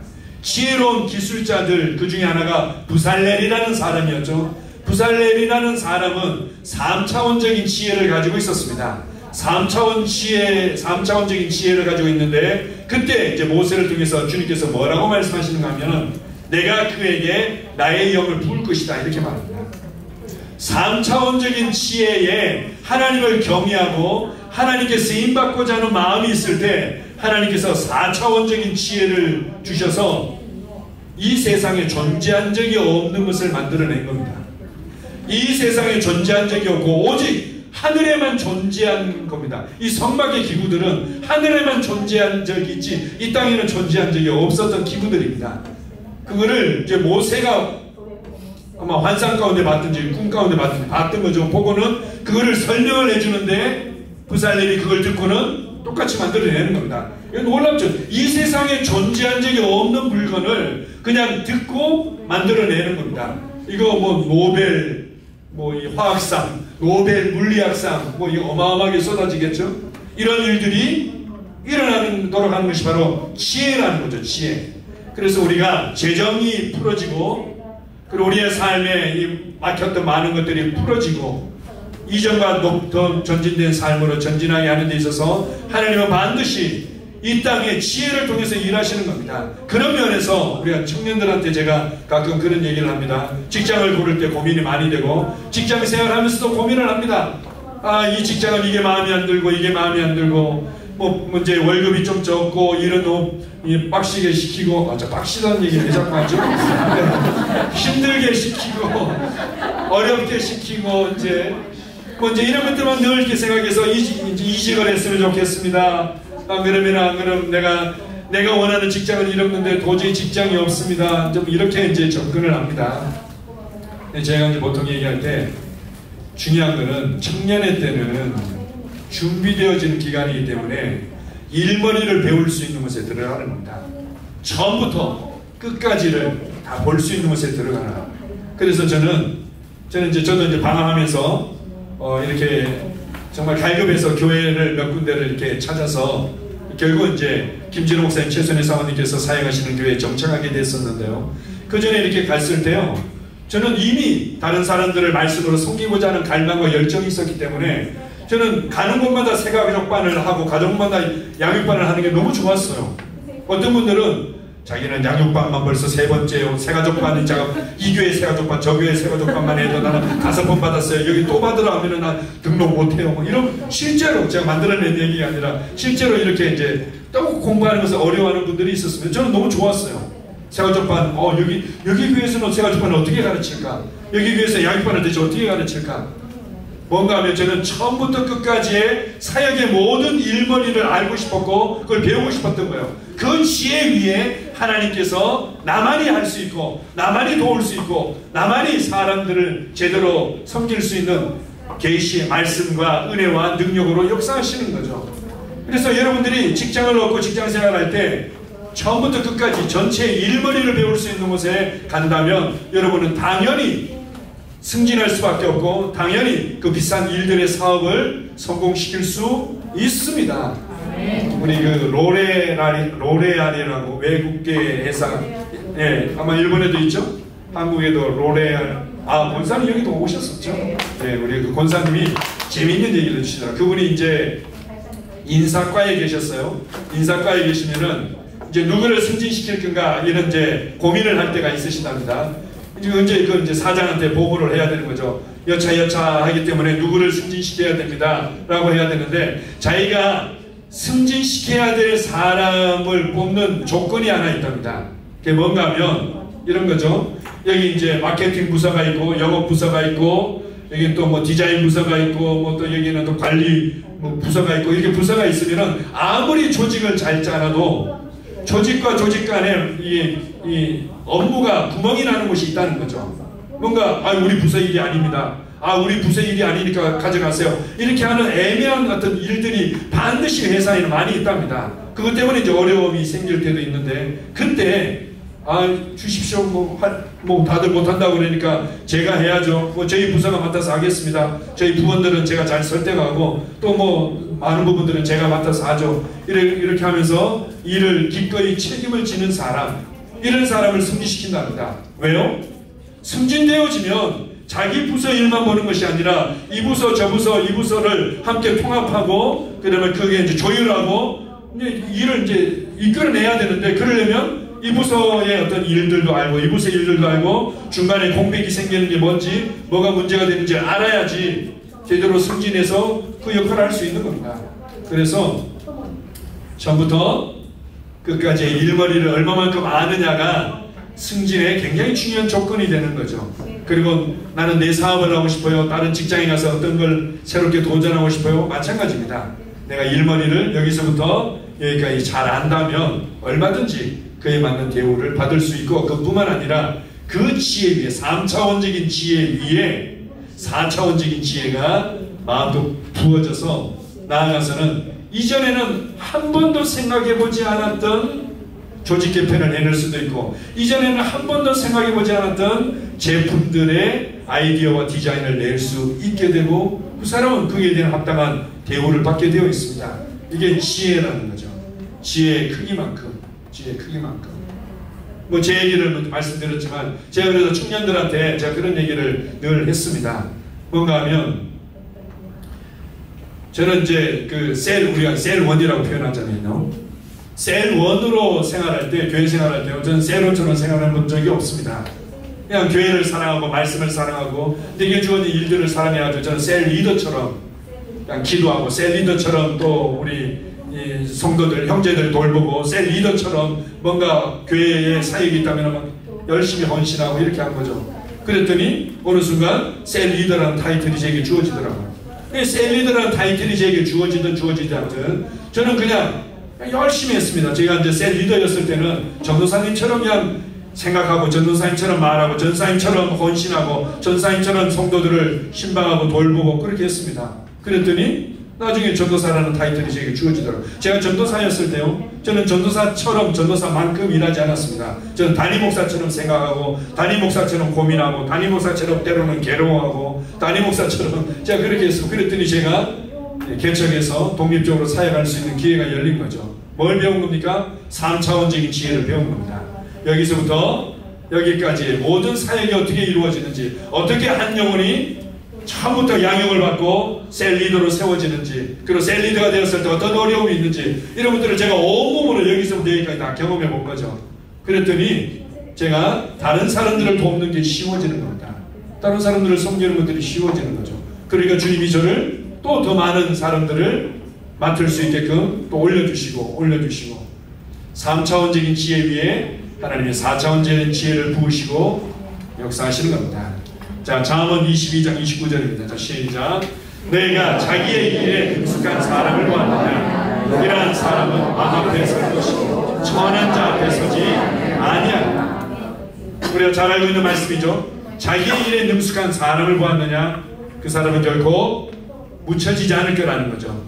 지혜로운 기술자들 그 중에 하나가 부살렐이라는 사람이었죠. 부살렐이라는 사람은 3차원적인 지혜를 가지고 있었습니다. 3차원적인 지혜를 가지고 있는데 그때 이제 모세를 통해서 주님께서 뭐라고 말씀하시는가 하면은 내가 그에게 나의 영을 부을 것이다 이렇게 말합니다. 3차원적인 지혜에 하나님을 경외하고 하나님께 쓰임받고자 하는 마음이 있을 때 하나님께서 4차원적인 지혜를 주셔서 이 세상에 존재한 적이 없는 것을 만들어낸 겁니다. 이 세상에 존재한 적이 없고 오직 하늘에만 존재한 겁니다. 이 성막의 기구들은 하늘에만 존재한 적이 있지 이 땅에는 존재한 적이 없었던 기구들입니다. 그거를 이제 모세가 아마 환상 가운데 봤든지 꿈 가운데 봤던 거죠. 보고는 그거를 설명을 해주는데 부살렘이 그걸 듣고는 똑같이 만들어내는 겁니다. 이거 놀랍죠. 이 세상에 존재한 적이 없는 물건을 그냥 듣고 만들어내는 겁니다. 이거 뭐 노벨 뭐 이 화학상, 노벨 물리학상 뭐 이 어마어마하게 쏟아지겠죠. 이런 일들이 일어나도록 하는 것이 바로 지혜라는 거죠. 지혜. 그래서 우리가 재정이 풀어지고 그리고 우리의 삶에 이 막혔던 많은 것들이 풀어지고 이전과 더 전진된 삶으로 전진하게 하는 데 있어서 하나님은 반드시 이 땅에 지혜를 통해서 일하시는 겁니다. 그런 면에서 우리가 청년들한테 제가 가끔 그런 얘기를 합니다. 직장을 고를 때 고민이 많이 되고 직장 생활하면서도 고민을 합니다. 아, 이 직장은 이게 마음에 안 들고 이게 마음에 안 들고 뭐 이제 월급이 좀 적고 일은 너무 빡시게 시키고 저 빡시다는 얘기 왜 자꾸 하죠? 힘들게 시키고 어렵게 시키고 이제 이런 것들만 늘 이렇게 생각해서 이직을 했으면 좋겠습니다. 안 그럼 내가 원하는 직장은 이렇는데 도저히 직장이 없습니다. 좀 이렇게 이제 접근을 합니다. 제가 이제 보통 얘기할 때 중요한 거는 청년의 때는 준비되어지는 기간이기 때문에 일머리를 배울 수 있는 곳에 들어가는 겁니다. 처음부터 끝까지를 다 볼 수 있는 곳에 들어가는. 그래서 저도 이제 방황하면서 이렇게 정말 갈급해서 교회를 몇 군데를 이렇게 찾아서 결국 이제 김진호 목사님, 최선희 사모님께서 사역하시는 교회에 정착하게 됐었는데요. 그 전에 이렇게 갔을 때요, 저는 이미 다른 사람들을 말씀으로 섬기고자 하는 갈망과 열정이 있었기 때문에 저는 가는 곳마다 새가족반을 하고 가족마다 양육반을 하는 게 너무 좋았어요. 어떤 분들은 자기는 양육반만 벌써 3번째요. 새가족반이 이 교회 새가족반, 저 교회 새가족반만 해도 나는 5번 받았어요. 여기 또 받으라 하면은 나 등록 못해요. 뭐 이런 실제로 제가 만들어낸 얘기가 아니라 실제로 이렇게 이제 또 공부하는 것을 어려워하는 분들이 있었으면 저는 너무 좋았어요. 새가족반, 여기 교회에서는 새가족반을 어떻게 가르칠까? 여기 교회에서 양육반을 대체 어떻게 가르칠까? 뭔가 하면 저는 처음부터 끝까지의 사역의 모든 일머리를 알고 싶었고 그걸 배우고 싶었던 거예요. 그 지혜 위에 하나님께서 나만이 할 수 있고 나만이 도울 수 있고 나만이 사람들을 제대로 섬길 수 있는 계시의 말씀과 은혜와 능력으로 역사하시는 거죠. 그래서 여러분들이 직장을 얻고 직장생활을 할 때 처음부터 끝까지 전체 일머리를 배울 수 있는 곳에 간다면 여러분은 당연히 승진할 수밖에 없고 당연히 그 비싼 일들의 사업을 성공시킬 수 있습니다. 우리 그 로레알이라고 외국계 회사, 아마 일본에도 있죠? 한국에도 로레알, 권사님 여기도 오셨었죠? 우리 그 권사님이 재미있는 얘기를 해주시더라고요. 그분이 이제 인사과에 계셨어요. 인사과에 계시면은 이제 누구를 승진시킬 건가 이런 이제 고민을 할 때가 있으시답니다. 이제 사장한테 보고를 해야 되는 거죠. 여차하기 때문에 누구를 승진시켜야 됩니다 라고 해야 되는데 자기가 승진시켜야 될 사람을 뽑는 조건이 하나 있답니다. 그게 뭔가 하면 이런 거죠. 여기 이제 마케팅 부서가 있고 영업 부서가 있고 여기 또 뭐 디자인 부서가 있고 뭐 또 여기는 또 관리 뭐 부서가 있고 이렇게 부서가 있으면은 아무리 조직을 잘 짜놔도 조직과 조직 간에 이 업무가 구멍이 나는 곳이 있다는 거죠. 뭔가 우리 부서 일이 아닙니다. 우리 부서 일이 아니니까 가져가세요. 이렇게 하는 애매한 어떤 일들이 반드시 회사에는 많이 있답니다. 그것 때문에 이제 어려움이 생길 때도 있는데 그때 주십시오. 뭐 다들 못한다고 그러니까 제가 해야죠. 뭐 저희 부서가 맡아서 하겠습니다. 저희 부원들은 제가 잘 설득하고 또 뭐 많은 부분들은 제가 맡아서 하죠. 이렇게 하면서 일을 기꺼이 책임을 지는 사람, 이런 사람을 승진시킨답니다. 왜요? 승진되어지면 자기 부서 일만 보는 것이 아니라 이 부서 저 부서 이 부서를 함께 통합하고 그다음에 그게 이제 조율하고 일을 이제 이끌어내야 되는데, 그러려면 이 부서의 어떤 일들도 알고, 이 부서의 일들도 알고, 중간에 공백이 생기는 게 뭔지, 뭐가 문제가 되는지 알아야지 제대로 승진해서 그 역할을 할 수 있는 겁니다. 그래서 처음부터 끝까지 일머리를 얼마만큼 아느냐가 승진에 굉장히 중요한 조건이 되는 거죠. 그리고 나는 내 사업을 하고 싶어요. 다른 직장에 가서 어떤 걸 새롭게 도전하고 싶어요. 마찬가지입니다. 내가 일머리를 여기서부터 여기까지 잘 안다면 얼마든지 그에 맞는 대우를 받을 수 있고, 그뿐만 아니라 그 지혜 위에, 3차원적인 지혜 위에 4차원적인 지혜가 마음도 부어져서 나아가서는 이전에는 한 번도 생각해보지 않았던 조직 개편을 해낼 수도 있고, 이전에는 한 번도 생각해보지 않았던 제품들의 아이디어와 디자인을 낼 수 있게 되고, 그 사람은 그에 대한 합당한 대우를 받게 되어 있습니다. 이게 지혜라는 거죠. 지혜의 크기만큼, 지혜의 크기만큼. 뭐 제 얘기를 말씀드렸지만, 제가 그래서 청년들한테 제가 그런 얘기를 늘 했습니다. 뭔가 하면, 저는 이제 우리가 셀1이라고 표현하잖아요. 셀1으로 생활할 때, 교회 생활할 때, 저는 셀1처럼 생활해 본 적이 없습니다. 그냥 교회를 사랑하고, 말씀을 사랑하고, 내게 주어진 일들을 사랑해가지고, 저는 셀리더처럼, 그냥 기도하고, 셀리더처럼 또 우리 성도들, 형제들 돌보고, 셀리더처럼 뭔가 교회에 사역이 있다면 막 열심히 헌신하고 이렇게 한 거죠. 그랬더니, 어느 순간 셀리더라는 타이틀이 제게 주어지더라고요. 셀리더라는 타이틀이 제게 주어지든 주어지지 않든 저는 그냥 열심히 했습니다. 제가 이제 셀리더였을 때는 전도사님처럼 그냥 생각하고, 전도사님처럼 말하고, 전사님처럼 헌신하고, 전사님처럼 성도들을 신방하고 돌보고 그렇게 했습니다. 그랬더니 나중에 전도사라는 타이틀이 제게 주어지더라고요. 제가 전도사였을 때요, 저는 전도사처럼 전도사만큼 일하지 않았습니다. 저는 담임 목사처럼 생각하고, 담임 목사처럼 고민하고, 담임 목사처럼 때로는 괴로워하고, 담임 목사처럼 제가 그렇게 했어요. 그랬더니 제가 개척해서 독립적으로 사역할 수 있는 기회가 열린 거죠. 뭘 배운 겁니까? 3차원적인 지혜를 배운 겁니다. 여기서부터 여기까지 모든 사역이 어떻게 이루어지는지, 어떻게 한 영혼이 처음부터 양육을 받고 셀리더로 세워지는지, 그리고 셀리더가 되었을 때 어떤 어려움이 있는지, 이런 것들을 제가 온몸으로 여기서부터 여기까지 다 경험해 본 거죠. 그랬더니 제가 다른 사람들을 돕는 게 쉬워지는 겁니다. 다른 사람들을 섬기는 것들이 쉬워지는 거죠. 그러니까 주님이 저를 또 더 많은 사람들을 맡을 수 있게끔 또 올려주시고 3차원적인 지혜 위에 하나님의 4차원적인 지혜를 부으시고 역사하시는 겁니다. 자, 잠언 22장 29절입니다. 자, 시작. 내가 자기의 일에 능숙한 사람을 보았느냐? 이러한 사람은 왕 앞에 설 것이고 천한 자 앞에 서지 아니하리라. 우리가 잘 알고 있는 말씀이죠. 자기의 일에 능숙한 사람을 보았느냐? 그 사람은 결코 묻혀지지 않을 거라는 거죠.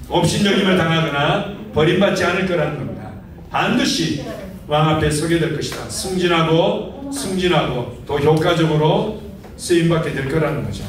업신여김을 당하거나 버림받지 않을 거라는 겁니다. 반드시 왕 앞에 서게 될 것이다. 승진하고 또 효과적으로 쓰임받게 될 거라는 거죠.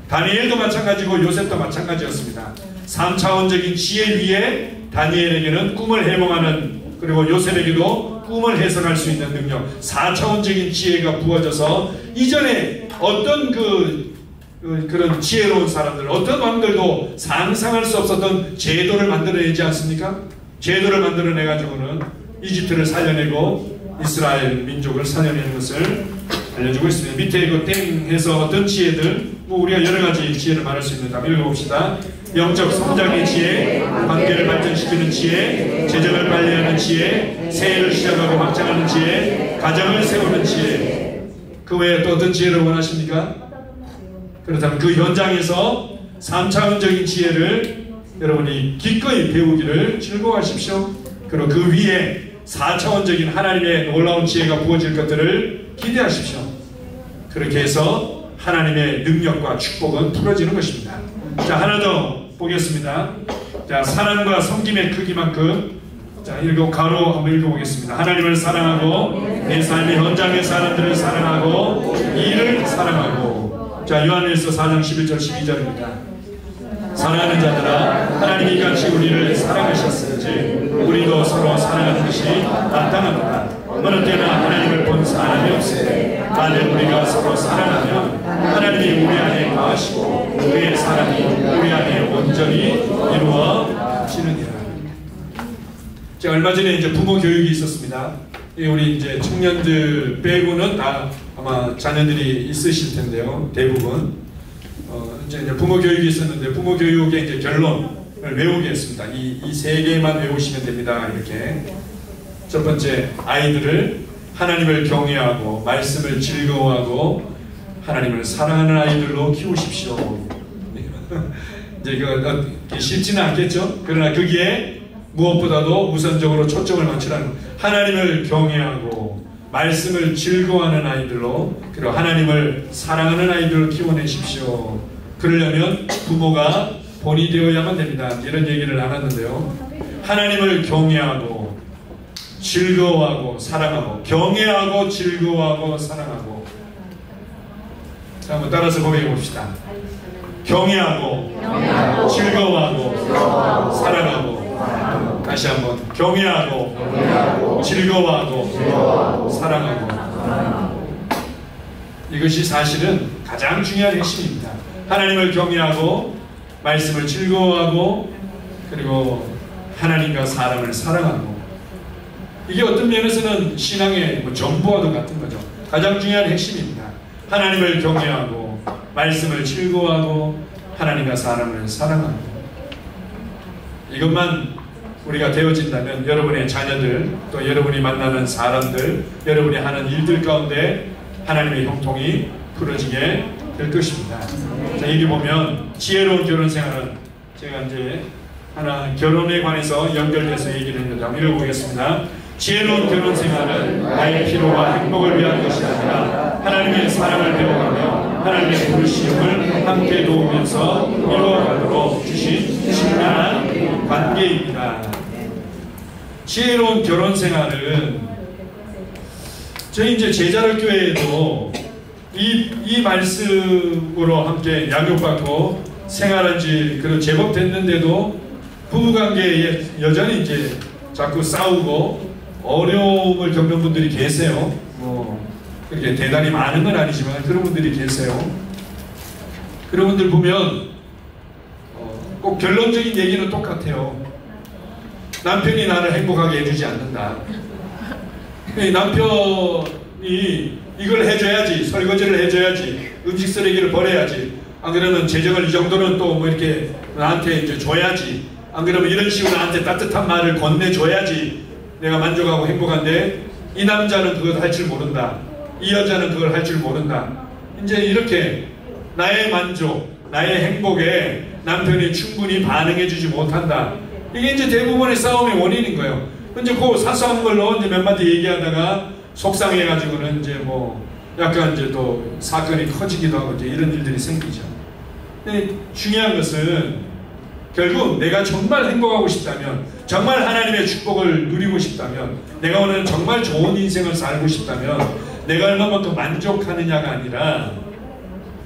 다니엘도 마찬가지고 요셉도 마찬가지였습니다. 3차원적인 지혜 위에 다니엘에게는 꿈을 해몽하는, 그리고 요셉에게도 꿈을 해석할 수 있는 능력, 4차원적인 지혜가 부어져서 이전에 어떤 그런 지혜로운 사람들, 어떤 왕들도 상상할 수 없었던 제도를 만들어내지 않습니까? 제도를 만들어내가지고는 이집트를 살려내고 이스라엘 민족을 살려내는 것을 알려주고 있습니다. 밑에 이거 땡 해서 어떤 지혜들, 우리가 여러가지 지혜를 말할 수 있는데 한번 읽어봅시다. 영적 성장의 지혜, 관계를 발전시키는 지혜, 재정을 관리하는 지혜, 새해를 시작하고 확장하는 지혜, 가정을 세우는 지혜. 그 외에 또 어떤 지혜를 원하십니까? 그렇다면 그 현장에서 3차원적인 지혜를 여러분이 기꺼이 배우기를 즐거워하십시오. 그리고 그 위에 4차원적인 하나님의 놀라운 지혜가 부어질 것들을 기대하십시오. 그렇게 해서 하나님의 능력과 축복은 풀어지는 것입니다. 자, 하나 더 보겠습니다. 자, 사랑과 섬김의 크기만큼, 자, 가로 한번 읽어보겠습니다. 하나님을 사랑하고 내 삶의 현장의 사람들을 사랑하고 이를 사랑하고. 자, 요한일서 4장 11절 12절입니다. 사랑하는 자들아, 하나님이 같이 우리를 사랑하셨은지 우리도 서로 사랑하는 것이 마땅합니다. 어느 때나 하나님을 본 사람이 없으되 만일 우리가 서로 사랑하면 하나님이 우리 안에 거하시고 그의 사랑이 우리 안에 온전히 이루어지느니라. 제가 얼마 전에 이제 부모 교육이 있었습니다. 우리 이제 청년들 빼고는 다 아마 자녀들이 있으실 텐데요. 대부분 이제 부모 교육이 있었는데 부모 교육의 이제 결론을 외우게 했습니다. 이 세 개만 외우시면 됩니다. 이렇게 첫 번째, 아이들을 하나님을 경외하고 말씀을 즐거워하고 하나님을 사랑하는 아이들로 키우십시오. 이제 이거 쉽지는 않겠죠. 그러나 거기에 무엇보다도 우선적으로 초점을 맞추라는 하나님을 경외하고 말씀을 즐거워하는 아이들로, 그리고 하나님을 사랑하는 아이들로 키워내십시오. 그러려면 부모가 본이 되어야만 됩니다. 이런 얘기를 나눴는데요. 하나님을 경외하고 즐거워하고 사랑하고, 경외하고 즐거워하고 사랑하고. 자, 한번 따라서 고백해 봅시다. 경외하고 즐거워하고 사랑하고. 다시 한번 경외하고 즐거워하고 사랑하고. 이것이 사실은 가장 중요한 핵심입니다. 하나님을 경외하고 말씀을 즐거워하고 그리고 하나님과 사람을 사랑하고. 이게 어떤 면에서는 신앙의 전부와도 같은 거죠. 가장 중요한 핵심입니다. 하나님을 경외하고 말씀을 즐거워하고 하나님과 사람을 사랑하고. 이것만 우리가 되어진다면 여러분의 자녀들, 또 여러분이 만나는 사람들, 여러분이 하는 일들 가운데 하나님의 형통이 풀어지게 될 것입니다. 자, 여기 보면 지혜로운 결혼 생활은, 제가 이제 하나 결혼에 관해서 연결돼서 얘기를 했는데 한번 읽어보겠습니다. 지혜로운 결혼 생활은 나의 피로와 행복을 위한 것이 아니라 하나님의 사랑을 배워가며 하나님의 부르심을 함께 도우면서 이루어가도록 주신 신명한 관계입니다. 지혜로운 결혼 생활은 저희 이제 제자를 교회에도 이 말씀으로 함께 양육받고 생활한 지 그런 제법 됐는데도 부부관계에 여전히 이제 자꾸 싸우고 어려움을 겪는 분들이 계세요. 뭐 그렇게 대단히 많은 건 아니지만 그런 분들이 계세요. 그런 분들 보면 꼭 결론적인 얘기는 똑같아요. 남편이 나를 행복하게 해주지 않는다. 남편이 이걸 해줘야지, 설거지를 해줘야지, 음식 쓰레기를 버려야지, 안 그러면 재정을 이 정도는 또 뭐 이렇게 나한테 이제 줘야지, 안 그러면 이런 식으로 나한테 따뜻한 말을 건네줘야지 내가 만족하고 행복한데, 이 남자는 그걸 할 줄 모른다, 이 여자는 그걸 할 줄 모른다. 이제 이렇게 나의 만족, 나의 행복에 남편이 충분히 반응해주지 못한다. 이게 이제 대부분의 싸움의 원인인 거예요. 이제 그 사소한 걸로 이제 몇 마디 얘기하다가 속상해가지고는 이제 뭐 약간 이제 또 사건이 커지기도 하고 이제 이런 일들이 생기죠. 근데 중요한 것은 결국 내가 정말 행복하고 싶다면, 정말 하나님의 축복을 누리고 싶다면, 내가 오늘 정말 좋은 인생을 살고 싶다면 내가 얼마만큼 만족하느냐가 아니라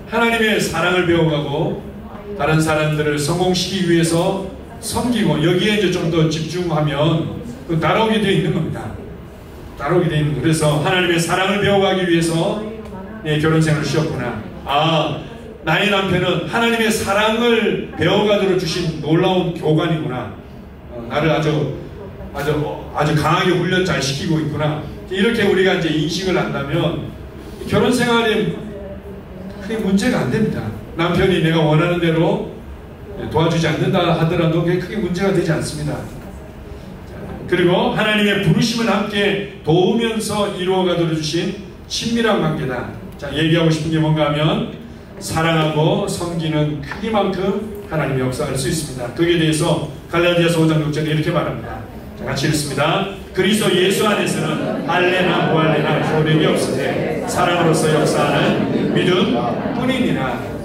하나님의 사랑을 배워가고 다른 사람들을 성공시키기 위해서 섬기고 여기에 이제 좀 더 집중하면 따라오게 되어 있는 겁니다. 따라오게 되어 있는 거예요. 그래서 하나님의 사랑을 배워가기 위해서 내 결혼생활을 쉬었구나. 아, 나의 남편은 하나님의 사랑을 배워가도록 주신 놀라운 교관이구나. 나를 아주 강하게 훈련 잘 시키고 있구나. 이렇게 우리가 이제 인식을 한다면 결혼생활에 크게 문제가 안 됩니다. 남편이 내가 원하는 대로 도와주지 않는다 하더라도 그게 크게 문제가 되지 않습니다. 그리고 하나님의 부르심을 함께 도우면서 이루어가도록 주신 친밀한 관계다. 자, 얘기하고 싶은 게 뭔가 하면 사랑하고 섬기는 크기만큼 하나님이 역사할 수 있습니다. 거기에 대해서 갈라디아서 5장 6절에 이렇게 말합니다. 자, 같이 읽습니다. 그리스도 예수 안에서는 할례나 무할례나 효력이 없으되 사랑으로서 역사하는 믿음 뿐이니라.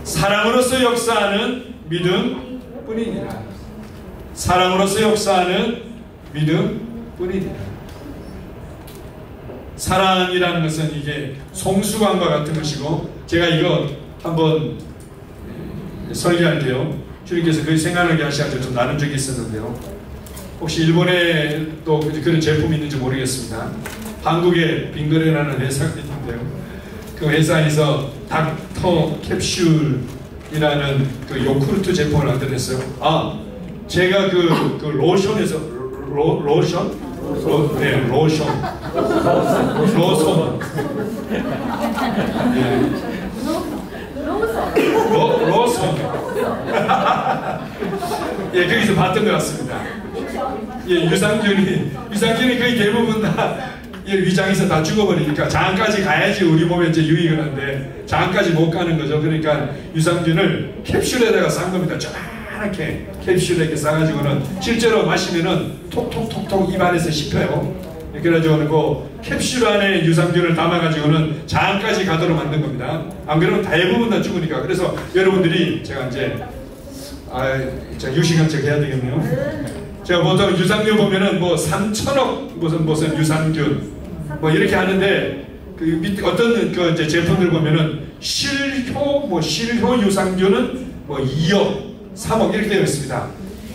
사랑으로서 역사하는 믿음 뿐이니라. 사랑으로서 역사하는 믿음 뿐이니라. 사랑이라는 것은 이게 송수관과 같은 것이고, 제가 이거 한번 설계할게요. 주님께서 그 생각나게 하셔서 좀 나눈 적이 있었는데요. 혹시 일본에 또 그런 제품이 있는지 모르겠습니다. 한국에 빙그레라는 회사가 있는데요. 그 회사에서 닥터 캡슐이라는 그 요구르트 제품을 만들었어요. 아, 제가 그 로션에서 로션? 네, 로션. 로션. 네. 로션. 예, 거기서 봤던 것 같습니다. 예, 유산균이 거의 대부분 다 위장에서 다 죽어버리니까 장까지 가야지 우리 몸에 이제 유익을 한데 장까지 못 가는 거죠. 그러니까 유산균을 캡슐에다가 싼 겁니다. 이렇게 캡슐에 이렇게 싸가지고는 실제로 마시면은 톡톡톡톡 입안에서 씹혀요. 그래가지고는 그 캡슐 안에 유산균을 담아가지고는 장까지 가도록 만든 겁니다. 안 그러면 대부분 다 죽으니까. 그래서 여러분들이 제가 이제 유식한 척 해야 되겠네요. 제가 보통 유산균 보면은 뭐 3천억 무슨 유산균 뭐 이렇게 하는데 그 밑에 어떤 그 이제 제품들 보면은 실효 유산균은 뭐 2억 3억 이렇게 되어 있습니다.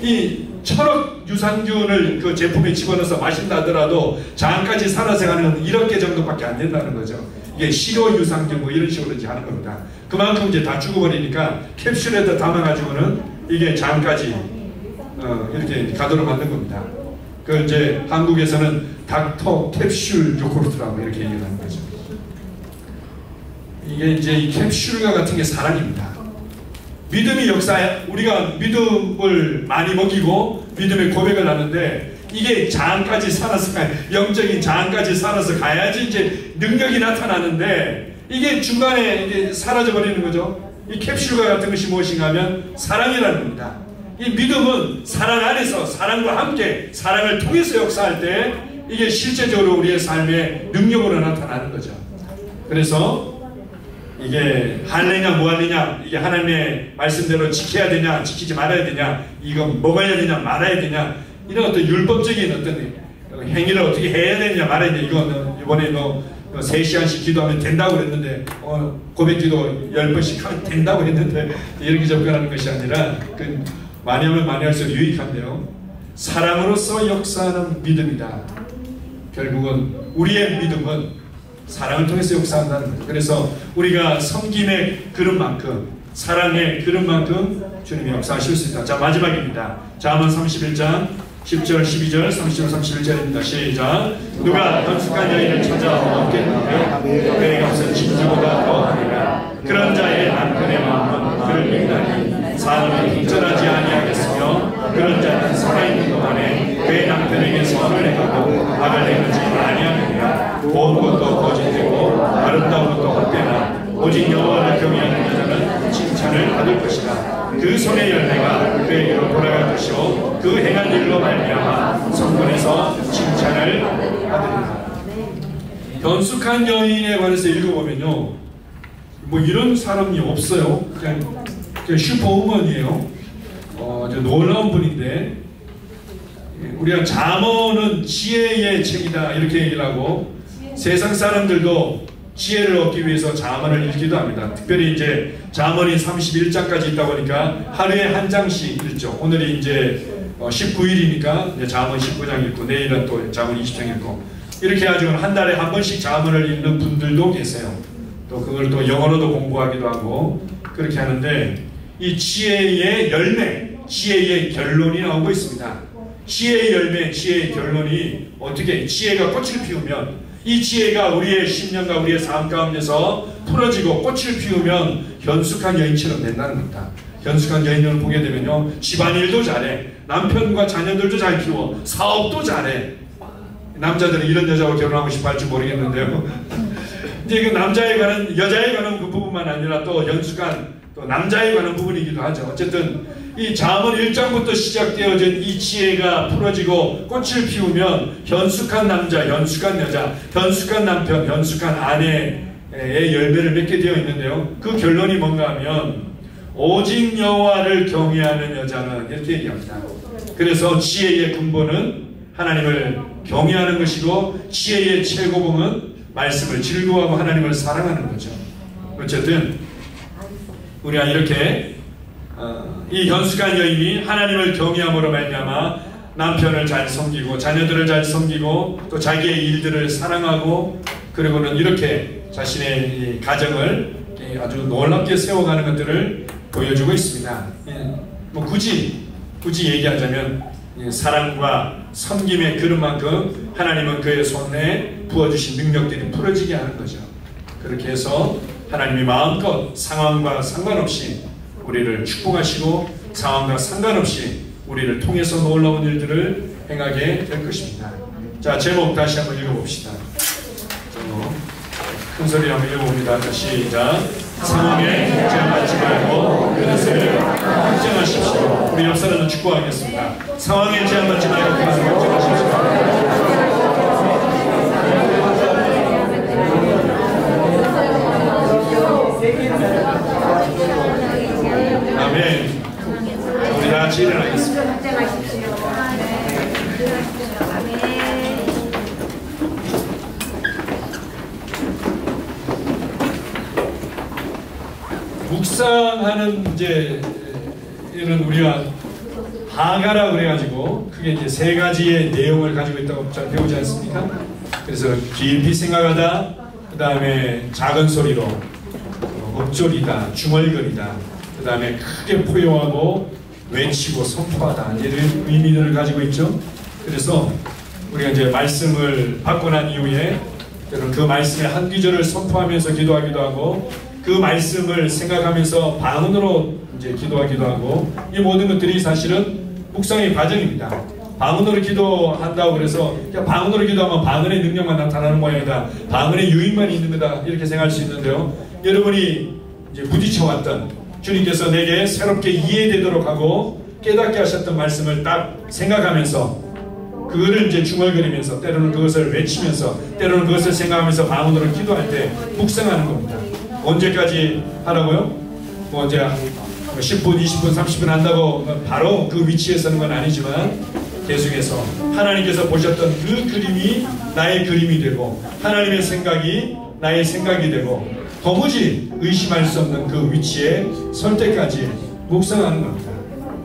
이 1000억 유산균을 그 제품에 집어넣어서 마신다 하더라도 장까지 살아서 가는 1억 개 정도밖에 안 된다는 거죠. 이게 실효 유산균 뭐 이런 식으로 이제 하는 겁니다. 그만큼 이제 다 죽어버리니까 캡슐에다 담아가지고는 이게 장까지 이렇게 가도록 만든 겁니다. 그 이제 한국에서는 닥터 캡슐 요구르트라고 이렇게 얘기를 하는 거죠. 이게 이제 이 캡슐과 같은 게 사랑입니다. 믿음이 역사에 우리가 믿음을 많이 먹이고 믿음의 고백을 하는데 이게 장까지 살아서 영적인 장까지 살아서 가야지 이제 능력이 나타나는데 이게 중간에 이게 사라져 버리는 거죠. 이 캡슐과 같은 것이 무엇인가 하면 사랑이라는 겁니다. 이 믿음은 사랑 안에서 사랑과 함께 사랑을 통해서 역사할 때 이게 실제적으로 우리의 삶의 능력으로 나타나는 거죠. 그래서 이게 할래냐 뭐할래냐 이게 하나님의 말씀대로 지켜야 되냐 지키지 말아야 되냐 이거 먹어야 되냐 말아야 되냐 이런 어떤 율법적인 어떤 행위를 어떻게 해야 되냐 말아야 되냐 이거 이번에 너 3시간씩 기도하면 된다고 그랬는데 고백기도 10번씩 하면 된다고 했는데 이렇게 접근하는 것이 아니라 그 많이 하면 많이 할수록 유익한데요. 사랑으로서 역사하는 믿음이다. 결국은 우리의 믿음은 사랑을 통해서 역사한다는 거죠. 그래서 우리가 섬김의 그릇만큼 사랑의 그릇만큼 주님이 역사하실 수 있다. 자, 마지막입니다. 잠언 31장 10절 12절 30절 31절입니다. 시작. 누가 현숙한 여인을 찾아 얻겠는데 그의 값은 진주보다 더하리라. 그런 자의 남편의 마음은 그를 믿나니 사람은 힘절하지 아니하겠으며 그런 자는 살아있는 동안에 그의 남편에게 선을 행하고 악을 행하지 아니하느니라. 좋은 것도 거짓되고 아름다운 것도 헛되나 오직 여호와를 경외하는 여자는 칭찬을 받을 것이다. 그 손의 열매가 그에게로 돌아갈 것이요 그 행한 일로 말미암아 성문에서 칭찬을 받으리라. 현숙한 여인에 관해서 읽어보면요 뭐 이런 사람이 없어요. 그냥 슈퍼우먼이에요. 놀라운 분인데 우리가 잠언은 지혜의 책이다 이렇게 얘기를 하고 세상 사람들도 지혜를 얻기 위해서 잠언을 읽기도 합니다. 특별히 이제 잠언이 31장까지 있다 보니까 하루에 한 장씩 읽죠. 오늘이 이제 19일이니까 이제 잠언 19장 읽고 내일은 또 잠언 20장 읽고 이렇게 해가지고 한 달에 한 번씩 잠언을 읽는 분들도 계세요. 또 그걸 또 영어로도 공부하기도 하고 그렇게 하는데 이 지혜의 열매, 지혜의 결론이 나오고 있습니다. 지혜의 열매, 지혜의 결론이 어떻게 지혜가 꽃을 피우면 이 지혜가 우리의 심령과 우리의 삶 가운데서 풀어지고 꽃을 피우면 현숙한 여인처럼 된다는 겁니다. 현숙한 여인을 보게 되면요 집안일도 잘해, 남편과 자녀들도 잘 키워, 사업도 잘해. 남자들은 이런 여자와 결혼하고 싶어 할지 모르겠는데요. 이제 그 남자에 관한 여자에 관한 그 부분만 아니라 또 현숙한 또 남자에 관한 부분이기도 하죠. 어쨌든 이 잠언 1장부터 시작되어진 이 지혜가 풀어지고 꽃을 피우면 현숙한 남자, 현숙한 여자, 현숙한 남편, 현숙한 아내의 열매를 맺게 되어 있는데요. 그 결론이 뭔가 하면 오직 여호와를 경외하는 여자는 이렇게 얘기합니다. 그래서 지혜의 근본은 하나님을 경외하는 것이고 지혜의 최고봉은 말씀을 즐거워하고 하나님을 사랑하는 거죠. 어쨌든 우리가 이렇게 이 현숙한 여인이 하나님을 경외함으로 말미암아 남편을 잘 섬기고 자녀들을 잘 섬기고 또 자기의 일들을 사랑하고 그리고는 이렇게 자신의 이 가정을 아주 놀랍게 세워가는 것들을 보여주고 있습니다. 뭐 굳이 얘기하자면 사랑과 섬김의 그릇만큼 하나님은 그의 손에 부어주신 능력들이 풀어지게 하는 거죠. 그렇게 해서 하나님이 마음껏 상황과 상관없이 우리를 축복하시고 상황과 상관없이 우리를 통해서 놀라운 일들을 행하게 될 것입니다. 자, 제목 다시 한번 읽어봅시다. 큰 소리 한번 읽어봅니다. 시작. 상황에 걱정하지 말고 그릇을 걱정하십시오. 우리 옆 사람을 축복하겠습니다. 상황에 제한받지 말고 그릇을 걱정하십시오. 아멘. 우리 다 같이 일어나겠습니다. 묵상하는 이제 이런 우리가 하가라 그래가지고 그게 이제 세 가지의 내용을 가지고 있다고 잘 배우지 않습니까? 그래서 깊이 생각하다, 그 다음에 작은 소리로 읊조리다, 중얼거리다, 그 다음에 크게 포용하고 외치고 선포하다, 이런 의미들을 가지고 있죠. 그래서 우리가 이제 말씀을 받고 난 이후에 그 말씀의 한 구절을 선포하면서 기도하기도 하고, 그 말씀을 생각하면서 방언으로 이제 기도하기도 하고, 이 모든 것들이 사실은 묵상의 과정입니다. 방언으로 기도한다고 그래서 방언으로 기도하면 방언의 능력만 나타나는 모양이다, 방언의 유익만 있는 거다, 이렇게 생각할 수 있는데요. 여러분이 이제 부딪혀왔던 주님께서 내게 새롭게 이해되도록 하고 깨닫게 하셨던 말씀을 딱 생각하면서 그거를 이제 중얼거리면서, 때로는 그것을 외치면서, 때로는 그것을 생각하면서 방언으로 기도할 때 묵상하는 겁니다. 언제까지 하라고요? 뭐 이제 10분, 20분, 30분 한다고 바로 그 위치에 서는 건 아니지만 계속해서 하나님께서 보셨던 그 그림이 나의 그림이 되고, 하나님의 생각이 나의 생각이 되고, 도무지 의심할 수 없는 그 위치에 설 때까지 묵상하는 겁니다.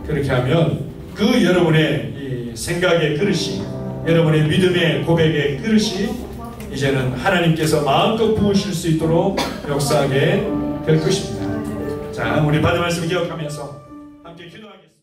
그렇게 하면 그 여러분의 이 생각의 그릇이, 여러분의 믿음의 고백의 그릇이 이제는 하나님께서 마음껏 부으실 수 있도록 역사하게 될 것입니다. 자, 우리 받은 말씀 기억하면서 함께 기도하겠습니다.